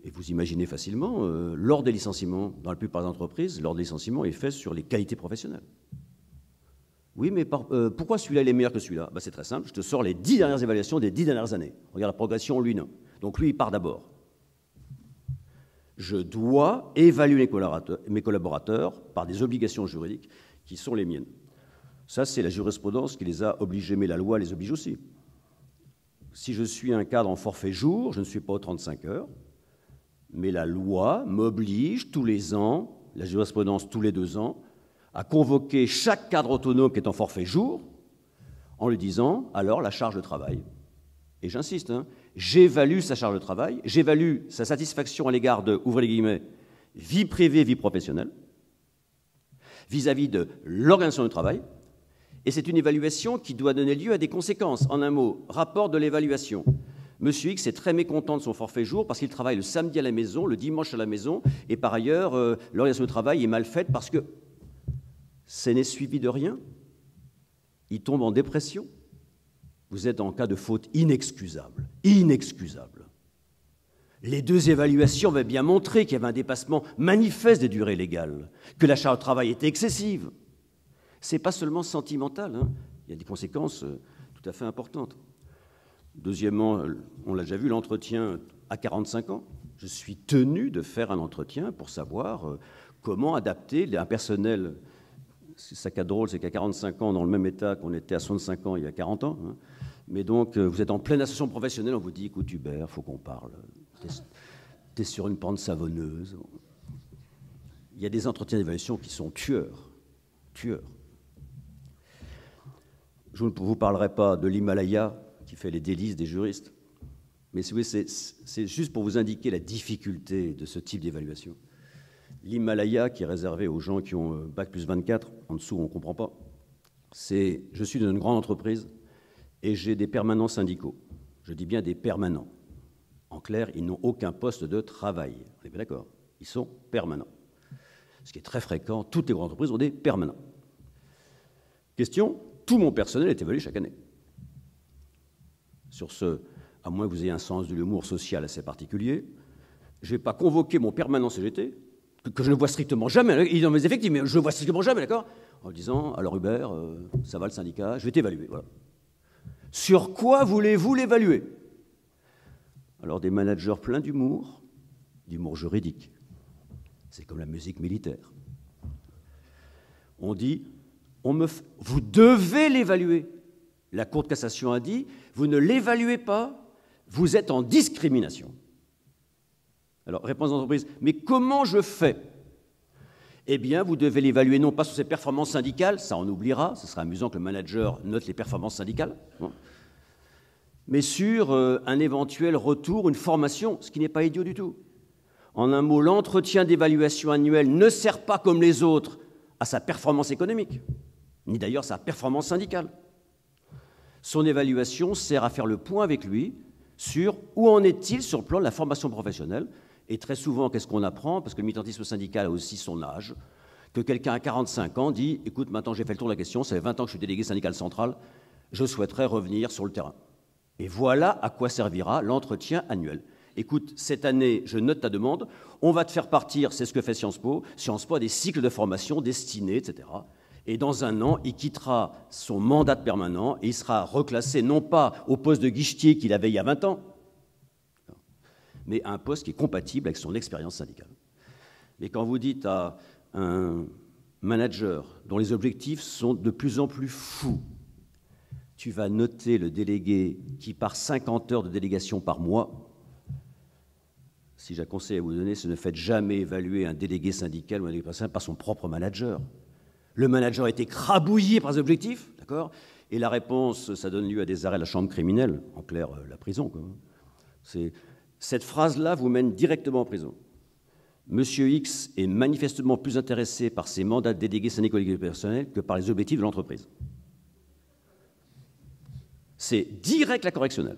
Et vous imaginez facilement, lors des licenciements, dans la plupart des entreprises, lors des licenciements est fait sur les qualités professionnelles. Oui, mais pourquoi celui-là il est meilleur que celui-là? C'est très simple, je te sors les 10 dernières évaluations des 10 dernières années. Regarde la progression, lui non. Donc lui, il part d'abord. Je dois évaluer mes collaborateurs par des obligations juridiques qui sont les miennes. Ça, c'est la jurisprudence qui les a obligés, mais la loi les oblige aussi. Si je suis un cadre en forfait jour, je ne suis pas aux 35 heures, mais la loi m'oblige tous les ans, la jurisprudence tous les 2 ans, à convoquer chaque cadre autonome qui est en forfait jour en lui disant alors la charge de travail. Et j'insiste, j'évalue sa charge de travail, j'évalue sa satisfaction à l'égard de, ouvrez les guillemets, vie privée, vie professionnelle, vis-à-vis de l'organisation du travail, Et c'est une évaluation qui doit donner lieu à des conséquences. En un mot, rapport de l'évaluation. Monsieur X est très mécontent de son forfait jour parce qu'il travaille le samedi à la maison, le dimanche à la maison, et par ailleurs, l'organisation du travail est mal faite parce que ce n'est suivi de rien. Il tombe en dépression. Vous êtes en cas de faute inexcusable. Inexcusable. Les deux évaluations avaient bien montré qu'il y avait un dépassement manifeste des durées légales, que la charge de travail était excessive. Ce n'est pas seulement sentimental, hein. Il y a des conséquences tout à fait importantes. Deuxièmement, on l'a déjà vu, l'entretien à 45 ans. Je suis tenu de faire un entretien pour savoir comment adapter un personnel. Ça qui est drôle, c'est qu'à 45 ans, dans le même état qu'on était à 65 ans il y a 40 ans, hein. Mais donc, vous êtes en pleine association professionnelle, on vous dit, écoute Hubert, il faut qu'on parle. T'es sur une pente savonneuse. Il y a des entretiens d'évaluation qui sont tueurs. Tueurs. Je ne vous parlerai pas de l'Himalaya qui fait les délices des juristes, mais si vous voulez, c'est juste pour vous indiquer la difficulté de ce type d'évaluation. L'Himalaya, qui est réservé aux gens qui ont Bac plus 24, en dessous on ne comprend pas, je suis dans une grande entreprise et j'ai des permanents syndicaux. Je dis bien des permanents. En clair, ils n'ont aucun poste de travail. On est bien d'accord? Ils sont permanents. Ce qui est très fréquent, toutes les grandes entreprises ont des permanents. Question, tout mon personnel est évalué chaque année. Sur ce, à moins que vous ayez un sens de l'humour social assez particulier, je ne vais pas convoquer mon permanent CGT, que je ne vois strictement jamais, il est dans mes effectifs, mais je ne le vois strictement jamais, d'accord? En disant, alors Hubert, ça va le syndicat, je vais t'évaluer. Voilà. Sur quoi voulez-vous l'évaluer? Alors des managers pleins d'humour juridique. C'est comme la musique militaire. On dit, vous devez l'évaluer. La Cour de cassation a dit, vous ne l'évaluez pas, vous êtes en discrimination. Alors, réponse d'entreprise, mais comment je fais? Eh bien, vous devez l'évaluer non pas sur ses performances syndicales, ça on oubliera, ce sera amusant que le manager note les performances syndicales, mais sur un éventuel retour, une formation, ce qui n'est pas idiot du tout. En un mot, l'entretien d'évaluation annuel ne sert pas comme les autres à sa performance économique, ni d'ailleurs sa performance syndicale. Son évaluation sert à faire le point avec lui sur où en est-il sur le plan de la formation professionnelle. Et très souvent, qu'est-ce qu'on apprend? Parce que le militantisme syndical a aussi son âge, que quelqu'un à 45 ans dit « Écoute, maintenant j'ai fait le tour de la question, ça fait 20 ans que je suis délégué syndical central, je souhaiterais revenir sur le terrain. » Et voilà à quoi servira l'entretien annuel. Écoute, cette année, je note ta demande, on va te faire partir, c'est ce que fait Sciences Po. Sciences Po a des cycles de formation destinés, etc. Et dans un an, il quittera son mandat de permanent et il sera reclassé non pas au poste de guichetier qu'il avait il y a 20 ans, mais à un poste qui est compatible avec son expérience syndicale. Mais quand vous dites à un manager dont les objectifs sont de plus en plus fous, tu vas noter le délégué qui part 50 heures de délégation par mois, si j'ai un conseil à vous donner, c'est ne faites jamais évaluer un délégué syndical ou un délégué personnel par son propre manager. Le manager a été crabouillé par les objectifs, d'accord? Et la réponse, ça donne lieu à des arrêts de la chambre criminelle, en clair, la prison, quoi. Cette phrase-là vous mène directement en prison. Monsieur X est manifestement plus intéressé par ses mandats de délégué syndical et personnel que par les objectifs de l'entreprise. C'est direct la correctionnelle.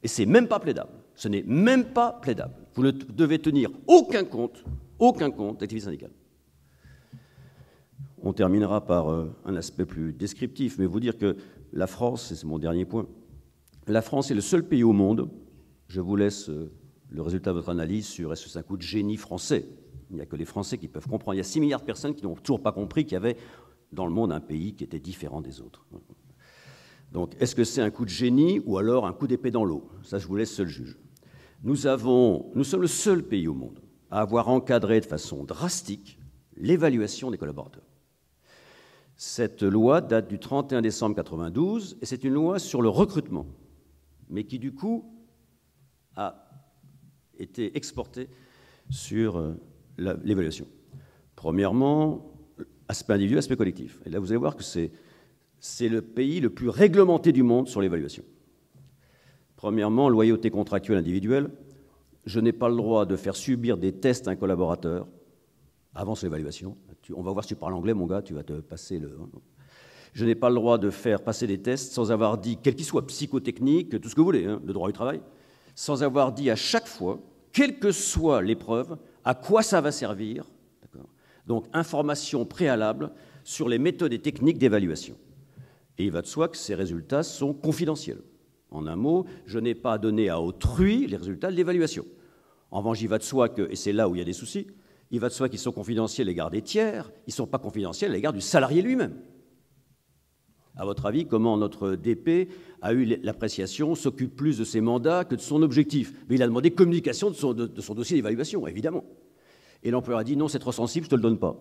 Et c'est même pas plaidable. Ce n'est même pas plaidable. Vous ne devez tenir aucun compte d'activité syndicale. On terminera par un aspect plus descriptif, mais vous dire que la France, et c'est mon dernier point, la France est le seul pays au monde, je vous laisse le résultat de votre analyse sur est-ce que c'est un coup de génie français. Il n'y a que les Français qui peuvent comprendre. Il y a 6 milliards de personnes qui n'ont toujours pas compris qu'il y avait dans le monde un pays qui était différent des autres. Donc, est-ce que c'est un coup de génie ou alors un coup d'épée dans l'eau? Ça, je vous laisse seul juge. Nous sommes le seul pays au monde à avoir encadré de façon drastique l'évaluation des collaborateurs. Cette loi date du 31 décembre 1992 et c'est une loi sur le recrutement, mais qui du coup a été exportée sur l'évaluation. Premièrement, aspect individuel, aspect collectif. Et là, vous allez voir que c'est le pays le plus réglementé du monde sur l'évaluation. Premièrement, loyauté contractuelle individuelle. Je n'ai pas le droit de faire subir des tests à un collaborateur avant son évaluation. On va voir si tu parles anglais, mon gars, tu vas te passer le... Je n'ai pas le droit de faire passer des tests sans avoir dit, quels qu'ils soient, psychotechniques, tout ce que vous voulez, hein, le droit du travail, sans avoir dit à chaque fois, quelle que soit l'épreuve, à quoi ça va servir. Donc, information préalable sur les méthodes et techniques d'évaluation. Et il va de soi que ces résultats sont confidentiels. En un mot, je n'ai pas donné à autrui les résultats de l'évaluation. En revanche, il va de soi que, et c'est là où il y a des soucis, il va de soi qu'ils sont confidentiels à l'égard des tiers, ils ne sont pas confidentiels à l'égard du salarié lui-même. À votre avis, comment notre DP a eu l'appréciation, s'occupe plus de ses mandats que de son objectif? Mais il a demandé communication de son dossier d'évaluation, évidemment. Et l'employeur a dit non, c'est trop sensible, je ne te le donne pas.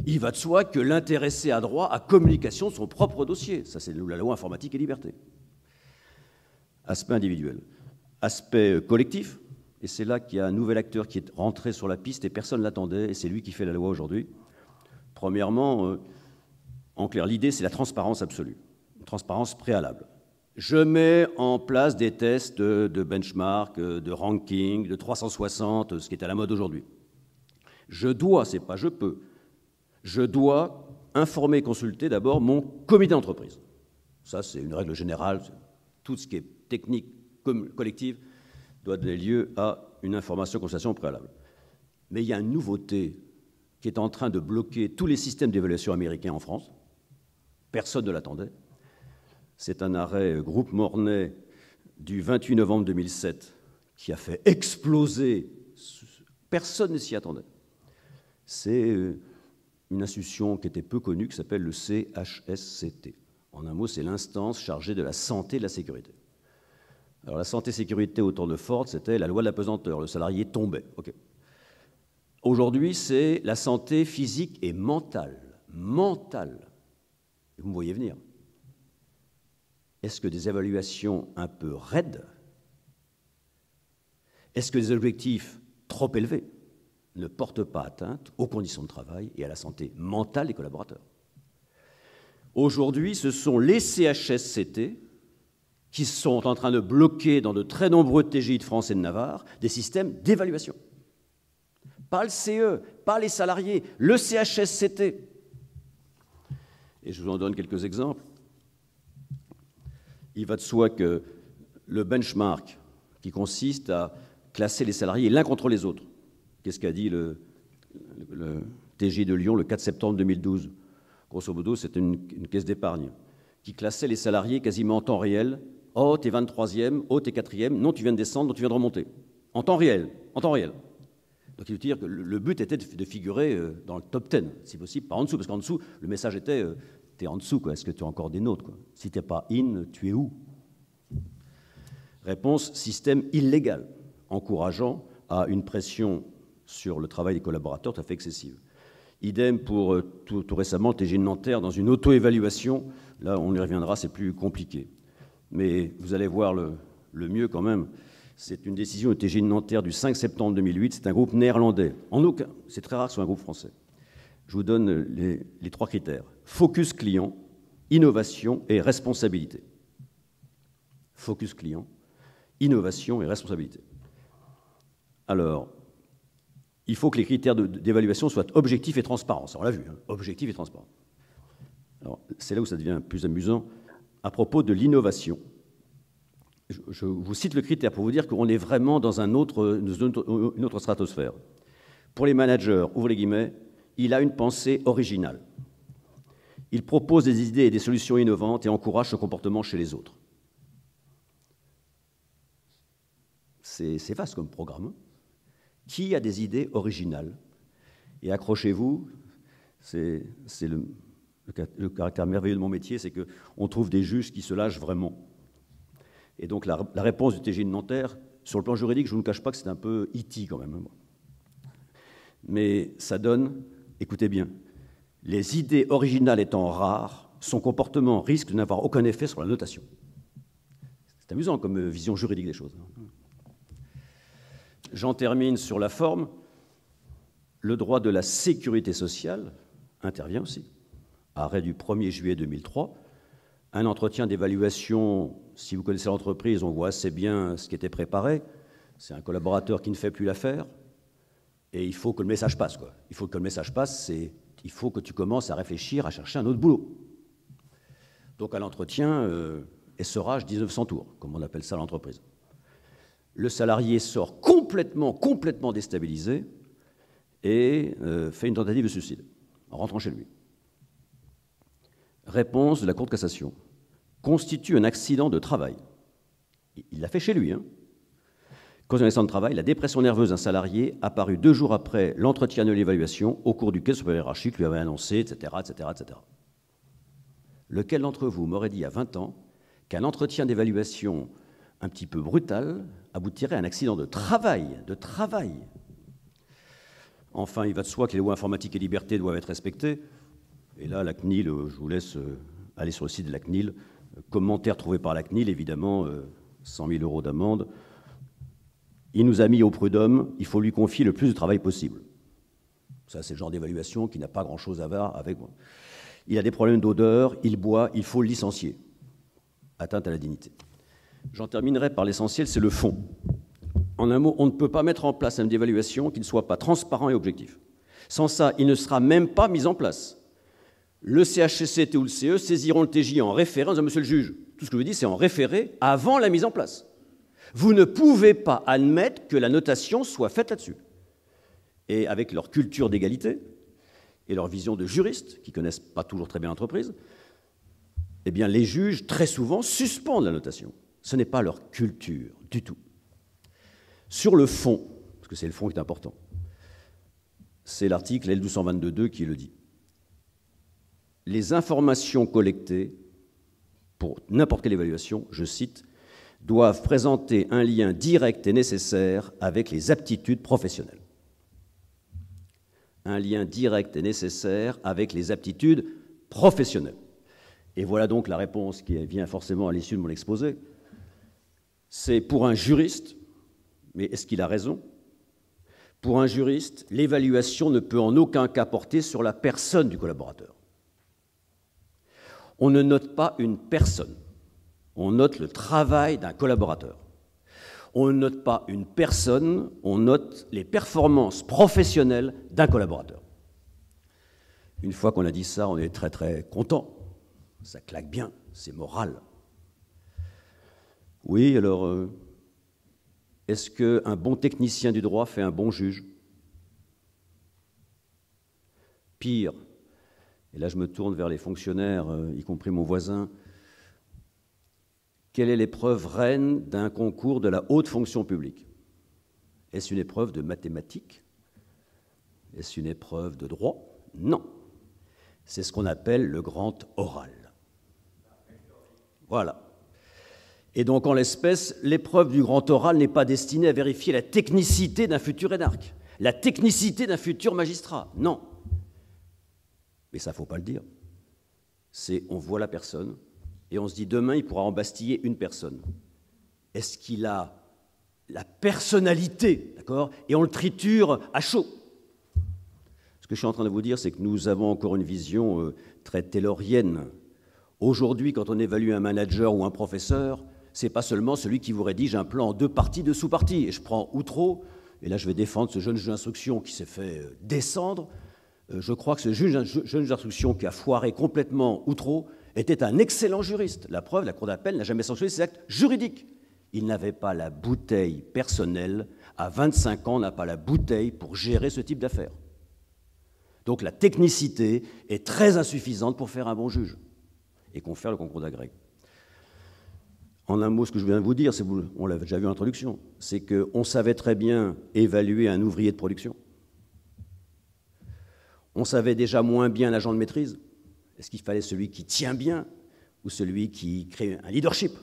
Il va de soi que l'intéressé a droit à communication de son propre dossier. Ça, c'est la loi informatique et liberté. Aspect individuel. Aspect collectif, et c'est là qu'il y a un nouvel acteur qui est rentré sur la piste et personne ne l'attendait, et c'est lui qui fait la loi aujourd'hui. Premièrement, en clair, l'idée, c'est la transparence absolue, une transparence préalable. Je mets en place des tests de benchmark, de ranking, de 360, ce qui est à la mode aujourd'hui. Je dois, c'est pas je peux, je dois informer et consulter d'abord mon comité d'entreprise. Ça, c'est une règle générale. Tout ce qui est technique collective doit donner lieu à une information, consultation préalable. Mais il y a une nouveauté qui est en train de bloquer tous les systèmes d'évaluation américains en France. Personne ne l'attendait. C'est un arrêt groupe Mornay du 28 novembre 2007 qui a fait exploser. Personne ne s'y attendait. C'est une institution qui était peu connue, qui s'appelle le CHSCT. En un mot, c'est l'instance chargée de la santé et de la sécurité. Alors la santé-sécurité au temps de Ford, c'était la loi de la pesanteur, le salarié tombait. Okay. Aujourd'hui, c'est la santé physique et mentale. Mentale. Vous me voyez venir. Est-ce que des évaluations un peu raides? Est-ce que des objectifs trop élevés ne portent pas atteinte aux conditions de travail et à la santé mentale des collaborateurs? Aujourd'hui, ce sont les CHSCT qui sont en train de bloquer dans de très nombreux TGI de France et de Navarre des systèmes d'évaluation. Pas le CE, pas les salariés, le CHSCT. Et je vous en donne quelques exemples. Il va de soi que le benchmark, qui consiste à classer les salariés l'un contre les autres, qu'est-ce qu'a dit le TGI de Lyon le 4 septembre 2012? Grosso modo, c'était une caisse d'épargne qui classait les salariés quasiment en temps réel. Oh, t'es 23e, oh, t'es 4e, non, tu viens de descendre, non, tu viens de remonter. En temps réel, en temps réel. Donc il veut dire que le but était de figurer dans le top 10, si possible, pas en dessous, parce qu'en dessous, le message était t'es en dessous, quoi. Est-ce que tu as encore des notes, quoi? Si tu n'es pas in, tu es où? Réponse, système illégal, encourageant à une pression sur le travail des collaborateurs tout à fait excessive. Idem pour tout récemment, le TGI de Nanterre, dans une auto-évaluation. Là, on y reviendra, c'est plus compliqué. Mais vous allez voir le mieux quand même. C'est une décision du TGI de Nanterre du 5 septembre 2008. C'est un groupe néerlandais. C'est très rare que ce soit un groupe français. Je vous donne les trois critères. Focus client, innovation et responsabilité. Focus client, innovation et responsabilité. Alors, il faut que les critères d'évaluation soient objectifs et transparents. Ça, on l'a vu, hein, objectifs et transparents. Alors, c'est là où ça devient plus amusant. À propos de l'innovation, je vous cite le critère pour vous dire qu'on est vraiment dans une autre stratosphère. Pour les managers, ouvrez les guillemets, il a une pensée originale. Il propose des idées et des solutions innovantes et encourage ce comportement chez les autres. C'est vaste comme programme. Qui a des idées originales? Et accrochez-vous, c'est le caractère merveilleux de mon métier, c'est qu'on trouve des juges qui se lâchent vraiment. Et donc la réponse du TGI de Nanterre, sur le plan juridique, je ne vous cache pas que c'est un peu E.T. quand même. Mais ça donne, écoutez bien, les idées originales étant rares, son comportement risque de n'avoir aucun effet sur la notation. C'est amusant comme vision juridique des choses. J'en termine sur la forme. Le droit de la sécurité sociale intervient aussi. Arrêt du 1er juillet 2003. Un entretien d'évaluation, si vous connaissez l'entreprise, on voit assez bien ce qui était préparé. C'est un collaborateur qui ne fait plus l'affaire. Et il faut que le message passe, quoi. Il faut que le message passe, il faut que tu commences à réfléchir, à chercher un autre boulot. Donc à l'entretien, SRH 1900 tours, comme on appelle ça à l'entreprise. Le salarié sort complètement déstabilisé et fait une tentative de suicide en rentrant chez lui. Réponse de la Cour de cassation. Constitue un accident de travail. Il l'a fait chez lui. Cause d'un accident de travail, la dépression nerveuse d'un salarié apparue 2 jours après l'entretien de l'évaluation, au cours duquel le supérieur hiérarchique lui avait annoncé, etc., etc., etc. Lequel d'entre vous m'aurait dit à 20 ans qu'un entretien d'évaluation un petit peu brutal aboutirait à un accident de travail, Enfin, il va de soi que les lois informatiques et liberté doivent être respectées. Et là, la CNIL, je vous laisse aller sur le site de la CNIL. Commentaire trouvé par la CNIL, évidemment, 100 000 € d'amende. Il nous a mis au prud'homme, il faut lui confier le plus de travail possible. Ça, c'est le genre d'évaluation qui n'a pas grand-chose à voir avec moi. Il a des problèmes d'odeur, il boit, il faut le licencier. Atteinte à la dignité. J'en terminerai par l'essentiel, c'est le fond. En un mot, on ne peut pas mettre en place un d'évaluation qui ne soit pas transparent et objectif. Sans ça, il ne sera même pas mis en place. Le CHSCT ou le CE saisiront le TJ en référé en disant « Monsieur le juge ». Tout ce que je vous dis, c'est en référé avant la mise en place. Vous ne pouvez pas admettre que la notation soit faite là-dessus. Et avec leur culture d'égalité et leur vision de juristes, qui ne connaissent pas toujours très bien l'entreprise, eh bien, les juges, très souvent, suspendent la notation. Ce n'est pas leur culture du tout. Sur le fond, parce que c'est le fond qui est important, c'est l'article L1222.2 qui le dit. Les informations collectées pour n'importe quelle évaluation, je cite, doivent présenter un lien direct et nécessaire avec les aptitudes professionnelles. Un lien direct et nécessaire avec les aptitudes professionnelles. Et voilà donc la réponse qui vient forcément à l'issue de mon exposé. C'est pour un juriste, mais est-ce qu'il a raison? Pour un juriste, l'évaluation ne peut en aucun cas porter sur la personne du collaborateur. On ne note pas une personne, on note le travail d'un collaborateur. On ne note pas une personne, on note les performances professionnelles d'un collaborateur. Une fois qu'on a dit ça, on est très très content. Ça claque bien, c'est moral. Oui, alors, est-ce qu'un bon technicien du droit fait un bon juge? Pire, et là je me tourne vers les fonctionnaires, y compris mon voisin, quelle est l'épreuve reine d'un concours de la haute fonction publique? Est-ce une épreuve de mathématiques? Est-ce une épreuve de droit? Non. C'est ce qu'on appelle le grand oral. Voilà. Et donc, en l'espèce, l'épreuve du grand oral n'est pas destinée à vérifier la technicité d'un futur énarque, la technicité d'un futur magistrat. Non. Mais ça, il ne faut pas le dire. C'est, on voit la personne, et on se dit, demain, il pourra embastiller une personne. Est-ce qu'il a la personnalité, d'accord? Et on le triture à chaud. Ce que je suis en train de vous dire, c'est que nous avons encore une vision très taylorienne. Aujourd'hui, quand on évalue un manager ou un professeur, ce n'est pas seulement celui qui vous rédige un plan en 2 parties, 2 sous-parties. Et je prends Outreau, et là je vais défendre ce jeune juge d'instruction qui s'est fait descendre. Je crois que ce jeune juge d'instruction qui a foiré complètement Outreau était un excellent juriste. La preuve, la Cour d'appel n'a jamais sanctionné ses actes juridiques. Il n'avait pas la bouteille personnelle, à 25 ans, on n'a pas la bouteille pour gérer ce type d'affaires. Donc la technicité est très insuffisante pour faire un bon juge et confère le concours d'agrég. En un mot, ce que je viens de vous dire, on l'a déjà vu en introduction, c'est qu'on savait très bien évaluer un ouvrier de production. On savait déjà moins bien l'agent de maîtrise. Est-ce qu'il fallait celui qui tient bien ou celui qui crée un leadership?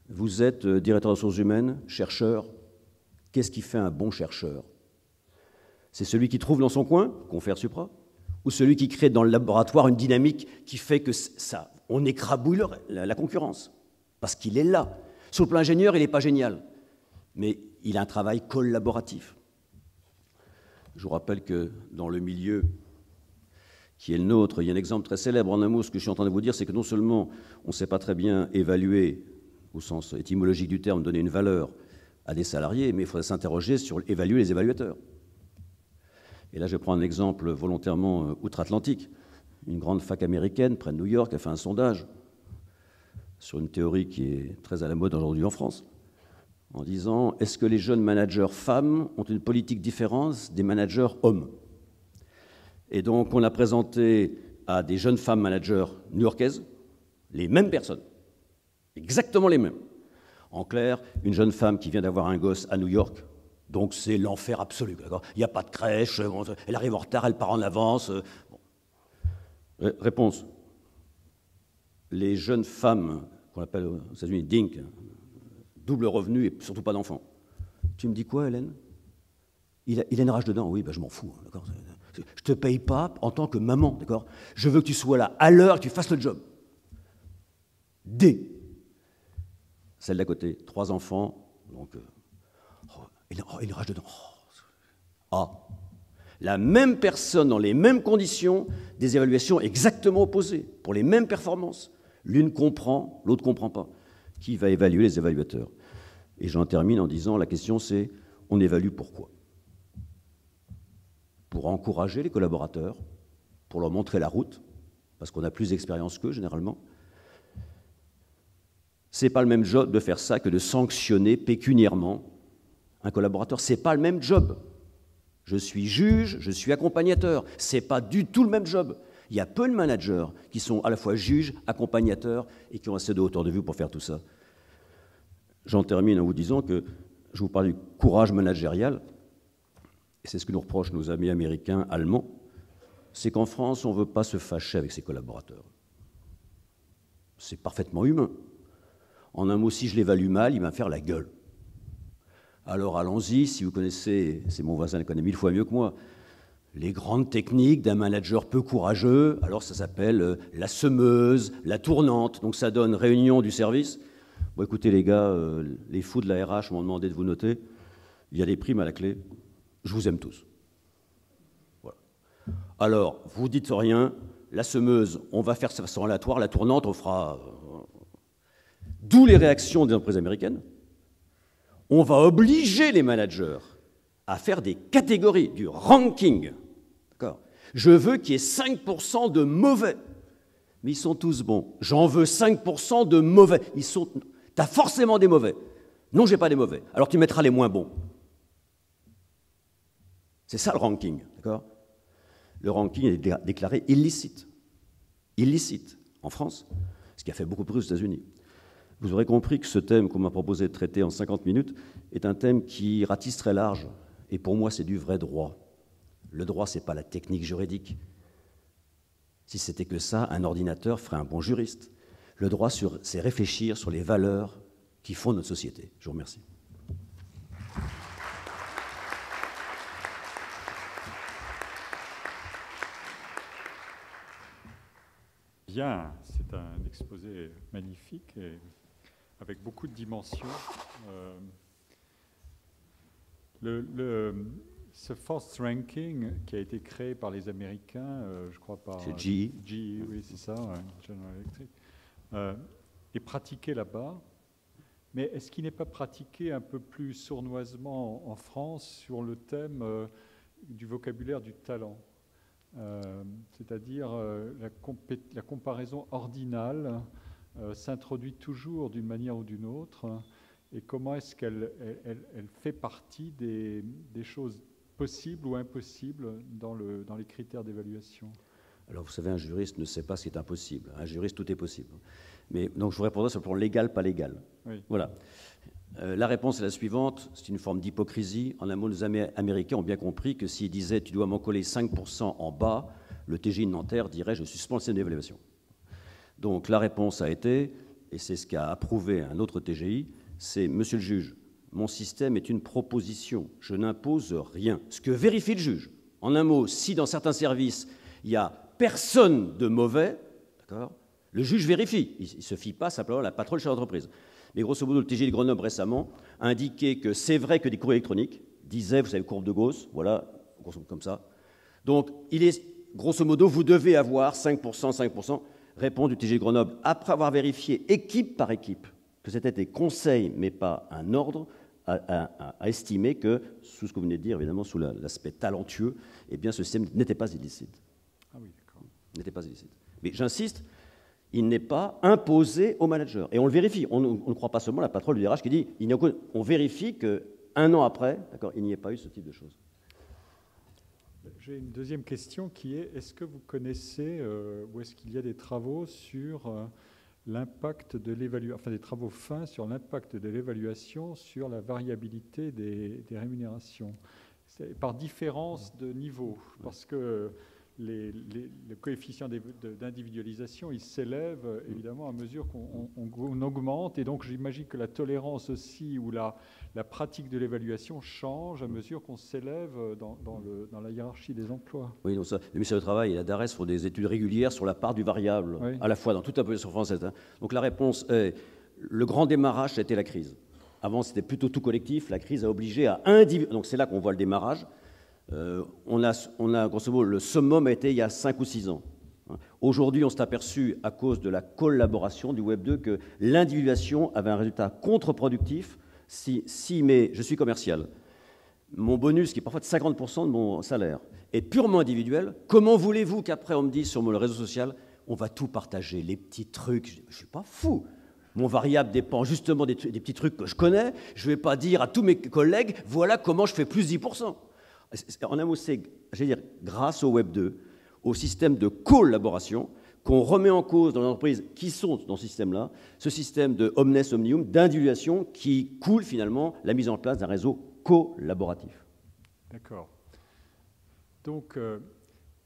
Vous êtes directeur des ressources humaines, chercheur. Qu'est-ce qui fait un bon chercheur? C'est celui qui trouve dans son coin, confère Supra, ou celui qui crée dans le laboratoire une dynamique qui fait que ça, on écrabouille la concurrence, parce qu'il est là. Sur le plan ingénieur, il n'est pas génial, mais il a un travail collaboratif. Je vous rappelle que dans le milieu qui est le nôtre, il y a un exemple très célèbre. En un mot, ce que je suis en train de vous dire, c'est que non seulement on ne sait pas très bien évaluer, au sens étymologique du terme, donner une valeur à des salariés, mais il faudrait s'interroger sur évaluer les évaluateurs. Et là, je prends un exemple volontairement outre-Atlantique. une grande fac américaine près de New York a fait un sondage sur une théorie qui est très à la mode aujourd'hui en France, en disant « Est-ce que les jeunes managers femmes ont une politique différente des managers hommes ?» Et donc, on a présenté à des jeunes femmes managers new-yorkaises les mêmes personnes, exactement les mêmes. En clair, une jeune femme qui vient d'avoir un gosse à New York, donc c'est l'enfer absolu, d'accord ? Il n'y a pas de crèche, elle arrive en retard, elle part en avance. Bon. Réponse. Les jeunes femmes, qu'on appelle aux États-Unis DINK, double revenu et surtout pas d'enfants. Tu me dis quoi, Hélène ? Il a une rage dedans. Oui, ben je m'en fous, d'accord ? Je ne te paye pas en tant que maman, d'accord ? Je veux que tu sois là à l'heure, que tu fasses le job. D. Celle d'à côté, 3 enfants, donc une rage dedans. A. La même personne dans les mêmes conditions, des évaluations exactement opposées, pour les mêmes performances. L'une comprend, l'autre ne comprend pas. Qui va évaluer les évaluateurs? Et j'en termine en disant, la question c'est, on évalue pourquoi? Pour encourager les collaborateurs, pour leur montrer la route, parce qu'on a plus d'expérience qu'eux généralement. Ce n'est pas le même job de faire ça que de sanctionner pécuniairement un collaborateur. Ce n'est pas le même job. Je suis juge, je suis accompagnateur. Ce n'est pas du tout le même job. Il y a peu de managers qui sont à la fois juges, accompagnateurs et qui ont assez de hauteur de vue pour faire tout ça. J'en termine en vous disant que je vous parle du courage managérial, et c'est ce que nous reprochent nos amis américains, allemands, c'est qu'en France, on ne veut pas se fâcher avec ses collaborateurs. C'est parfaitement humain. En un mot, si je l'évalue mal, il va me faire la gueule. Alors allons-y, si vous connaissez, c'est mon voisin, il connaît 1000 fois mieux que moi, les grandes techniques d'un manager peu courageux, alors ça s'appelle la semeuse, la tournante, donc ça donne réunion du service. Bon, écoutez les gars, les fous de la RH m'ont demandé de vous noter, il y a des primes à la clé, je vous aime tous. Voilà. Alors, vous dites rien, la semeuse, on va faire de façon aléatoire, la tournante, on fera... D'où les réactions des entreprises américaines. On va obliger les managers à faire des catégories, du ranking. D'accord ? Je veux qu'il y ait 5% de mauvais. Mais ils sont tous bons. J'en veux 5% de mauvais. T'as forcément des mauvais. Non, j'ai pas des mauvais. Alors tu mettras les moins bons. C'est ça le ranking. D'accord ? Le ranking est déclaré illicite. Illicite en France, ce qui a fait beaucoup de bruit aux États-Unis. Vous aurez compris que ce thème qu'on m'a proposé de traiter en 50 minutes est un thème qui ratisse très large. Et pour moi, c'est du vrai droit. Le droit, ce n'est pas la technique juridique. Si c'était que ça, un ordinateur ferait un bon juriste. Le droit, c'est réfléchir sur les valeurs qui font notre société. Je vous remercie. Bien, c'est un exposé magnifique et avec beaucoup de dimensions. Ce Force Ranking qui a été créé par les Américains, je crois par GE. GE, oui, c'est ça, General Electric, est pratiqué là-bas. Mais est-ce qu'il n'est pas pratiqué un peu plus sournoisement en France sur le thème du vocabulaire du talent, c'est-à-dire la comparaison ordinale s'introduit toujours d'une manière ou d'une autre, et comment est-ce qu'elle fait partie des choses possibles ou impossibles dans les critères d'évaluation? Alors vous savez, un juriste ne sait pas ce qui est impossible. Un juriste, tout est possible. Mais donc je vous répondrai sur le plan légal, pas légal. Oui. Voilà. La réponse est la suivante, c'est une forme d'hypocrisie. En un mot, les Américains ont bien compris que s'ils disaient « tu dois m'en coller 5% en bas », le TGI de Nanterre dirait « je suspends le système d'évaluation ». Donc la réponse a été, et c'est ce qu'a approuvé un autre TGI, c'est « Monsieur le juge, mon système est une proposition, je n'impose rien ». Ce que vérifie le juge. En un mot, si dans certains services, il n'y a personne de mauvais, d'accord, le juge vérifie. Il ne se fie pas simplement à la patronne de chef d'entreprise. Mais grosso modo, le TGI de Grenoble récemment a indiqué que c'est vrai que des courriers électroniques disaient, vous savez, courbe de Gauss, voilà, grosso modo comme ça. Donc, grosso modo, vous devez avoir 5%, 5%. Réponse du TGI de Grenoble, après avoir vérifié équipe par équipe que c'était des conseils, mais pas un ordre, à estimer que, sous ce que vous venez de dire, évidemment, sous l'aspect talentueux, eh bien, ce système n'était pas illicite. Ah oui, d'accord. n'était pas illicite. Mais j'insiste, il n'est pas imposé au manager. Et on le vérifie. On ne croit pas seulement la patronne du DRH qui dit, on vérifie qu'un an après, il n'y ait pas eu ce type de choses. J'ai une deuxième question qui est, est-ce que vous connaissez, ou est-ce qu'il y a des travaux sur l'impact de l'évaluation, enfin des travaux fins sur l'impact de l'évaluation sur la variabilité des rémunérations, par différence de niveau, parce que le coefficient d'individualisation, il s'élève évidemment à mesure qu'on augmente, et donc j'imagine que la tolérance aussi, ou la pratique de l'évaluation change à mesure qu'on s'élève dans la hiérarchie des emplois. Oui, donc ça, le ministère du Travail et la DARES font des études régulières sur la part du variable, oui, à la fois dans toute la population française. Donc la réponse est, le grand démarrage, c'était la crise. Avant, c'était plutôt tout collectif, la crise a obligé à individualiser, donc c'est là qu'on voit le démarrage. On a, grosso modo, le summum a été il y a 5 ou 6 ans. Aujourd'hui, on s'est aperçu, à cause de la collaboration du Web 2, que l'individuation avait un résultat contre-productif. Mais je suis commercial, mon bonus, qui est parfois de 50% de mon salaire, est purement individuel. Comment voulez-vous qu'après, on me dise sur le réseau social, on va tout partager, les petits trucs? Je ne suis pas fou. Mon variable dépend justement des petits trucs que je connais. Je ne vais pas dire à tous mes collègues, voilà comment je fais plus 10%. En un mot, c'est, grâce au Web 2, au système de collaboration, qu'on remet en cause dans les entreprises qui sont dans ce système-là, ce système de omnes omnium, d'individuation, qui coule finalement la mise en place d'un réseau collaboratif. D'accord. Donc,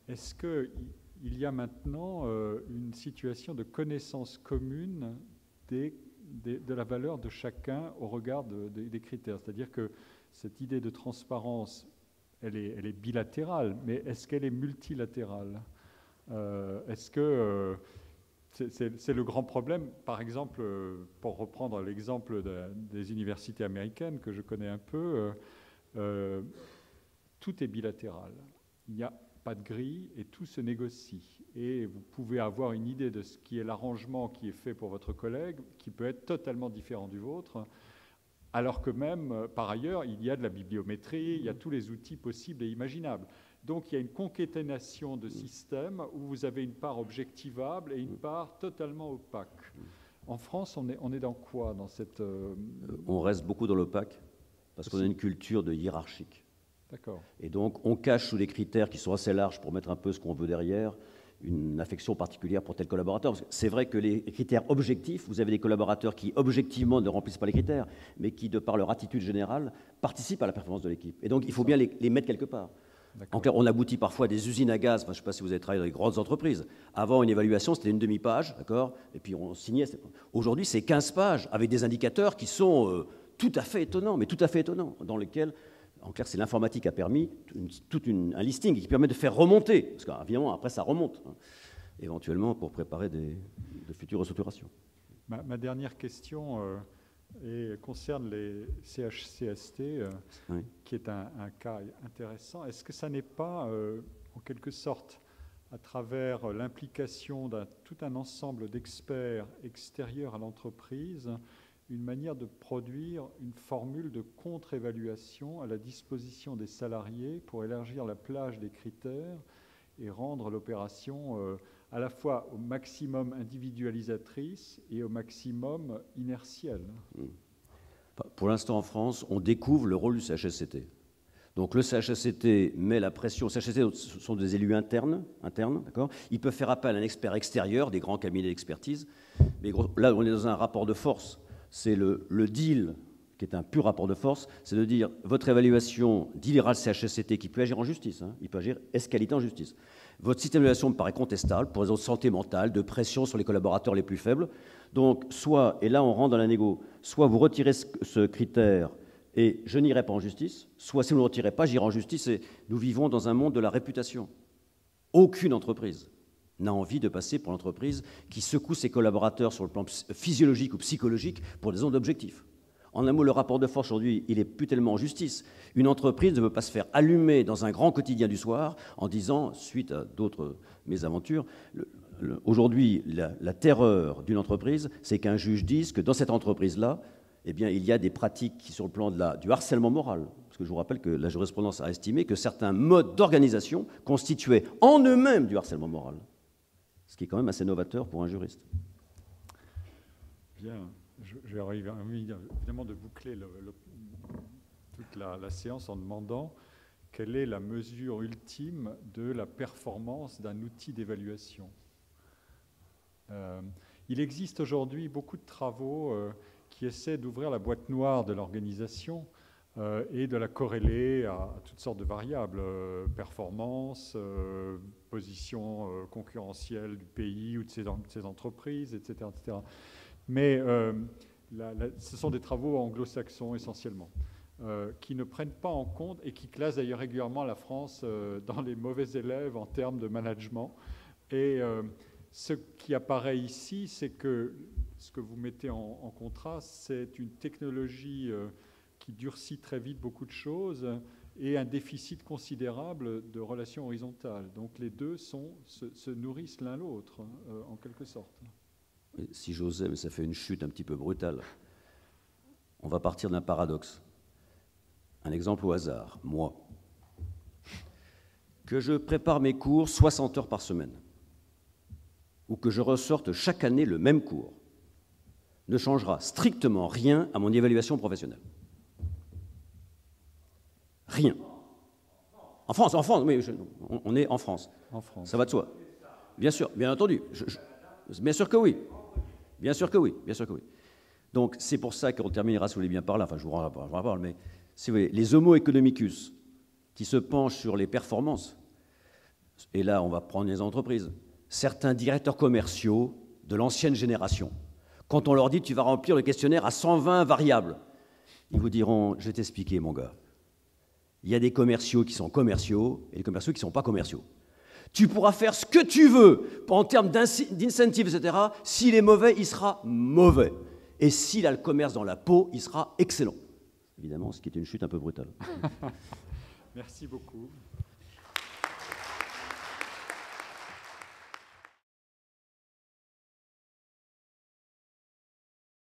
est-ce qu'il y a maintenant une situation de connaissance commune de la valeur de chacun au regard des critères? C'est-à-dire que cette idée de transparence, elle est bilatérale, mais est-ce qu'elle est multilatérale? Est-ce que c'est le grand problème? Par exemple, pour reprendre l'exemple des universités américaines que je connais un peu, tout est bilatéral. Il n'y a pas de grille et tout se négocie. Et vous pouvez avoir une idée de ce qui est l'arrangement qui est fait pour votre collègue, qui peut être totalement différent du vôtre, alors que même, par ailleurs, il y a de la bibliométrie, il y a tous les outils possibles et imaginables. Donc il y a une concaténation de systèmes où vous avez une part objectivable et une part totalement opaque. En France, on est dans quoi dans cette... On reste beaucoup dans l'opaque, parce qu'on a une culture de hiérarchique. D'accord. Et donc on cache sous des critères qui sont assez larges pour mettre un peu ce qu'on veut derrière, une affection particulière pour tel collaborateur. C'est vrai que les critères objectifs, vous avez des collaborateurs qui objectivement ne remplissent pas les critères, mais qui, de par leur attitude générale, participent à la performance de l'équipe. Et donc il faut bien les mettre quelque part. En clair, on aboutit parfois à des usines à gaz. Enfin, je ne sais pas si vous avez travaillé dans les grandes entreprises. Avant, une évaluation, c'était une demi-page, d'accord? Et puis on signait. Aujourd'hui, c'est 15 pages avec des indicateurs qui sont tout à fait étonnants, mais tout à fait étonnants, dans lesquels, en clair, c'est l'informatique a permis un listing qui permet de faire remonter, parce qu'évidemment, après, ça remonte, éventuellement, pour préparer de futures restructurations. Ma dernière question concerne les CHCST, oui, qui est un cas intéressant. Est-ce que ça n'est pas, en quelque sorte, à travers l'implication tout un ensemble d'experts extérieurs à l'entreprise, une manière de produire une formule de contre-évaluation à la disposition des salariés pour élargir la plage des critères et rendre l'opération à la fois au maximum individualisatrice et au maximum inertielle? Pour l'instant, en France, on découvre le rôle du CHSCT. Donc le CHSCT met la pression. Les CHSCT sont des élus internes, d'accord. Ils peuvent faire appel à un expert extérieur, des grands cabinets d'expertise. Mais là, on est dans un rapport de force. C'est le deal, qui est un pur rapport de force, c'est de dire, votre évaluation dealera le CHSCT, qui peut agir en justice, il peut agir escalité en justice. Votre système d'évaluation me paraît contestable pour raison de santé mentale, de pression sur les collaborateurs les plus faibles. Donc, soit, et là on rentre dans la négo, soit vous retirez ce critère et je n'irai pas en justice, soit si vous ne le retirez pas, j'irai en justice, et nous vivons dans un monde de la réputation. Aucune entreprise n'a envie de passer pour l'entreprise qui secoue ses collaborateurs sur le plan physiologique ou psychologique pour des raisons d'objectifs. En un mot, le rapport de force aujourd'hui, il n'est plus tellement en justice. Une entreprise ne veut pas se faire allumer dans un grand quotidien du soir en disant, suite à d'autres mésaventures, aujourd'hui, la terreur d'une entreprise, c'est qu'un juge dise que dans cette entreprise-là, eh bien, il y a des pratiques qui, sur le plan du harcèlement moral, parce que je vous rappelle que la jurisprudence a estimé que certains modes d'organisation constituaient en eux-mêmes du harcèlement moral. Ce qui est quand même assez novateur pour un juriste. Bien, j'ai envie évidemment de boucler toute la séance en demandant quelle est la mesure ultime de la performance d'un outil d'évaluation. Il existe aujourd'hui beaucoup de travaux qui essaient d'ouvrir la boîte noire de l'organisation et de la corréler à toutes sortes de variables, performance, position concurrentielle du pays ou de ses entreprises, etc. etc. Mais ce sont des travaux anglo-saxons essentiellement, qui ne prennent pas en compte et qui classent d'ailleurs régulièrement la France dans les mauvais élèves en termes de management. Et ce qui apparaît ici, c'est que ce que vous mettez en contraste, c'est une technologie qui durcit très vite beaucoup de choses et un déficit considérable de relations horizontales. Donc les deux se nourrissent l'un l'autre, en quelque sorte. Si j'osais, mais ça fait une chute un petit peu brutale. On va partir d'un paradoxe. Un exemple au hasard, moi. Que je prépare mes cours 60 heures par semaine, ou que je ressorte chaque année le même cours, ne changera strictement rien à mon évaluation professionnelle. Rien. En France, oui, on est en France. En France. Ça va de soi. Bien sûr, bien entendu. Bien sûr que oui. Bien sûr que oui. Bien sûr que oui. Donc, c'est pour ça qu'on terminera, si vous voulez bien par là, enfin, je vous en parle, mais si vous voulez, les homo economicus qui se penchent sur les performances, et là, on va prendre les entreprises, certains directeurs commerciaux de l'ancienne génération, quand on leur dit « tu vas remplir le questionnaire à 120 variables », ils vous diront « je vais t'expliquer, mon gars. Il y a des commerciaux qui sont commerciaux et des commerciaux qui ne sont pas commerciaux. Tu pourras faire ce que tu veux en termes d'incentives, etc. S'il est mauvais, il sera mauvais. Et s'il a le commerce dans la peau, il sera excellent. » Évidemment, ce qui est une chute un peu brutale. Merci beaucoup.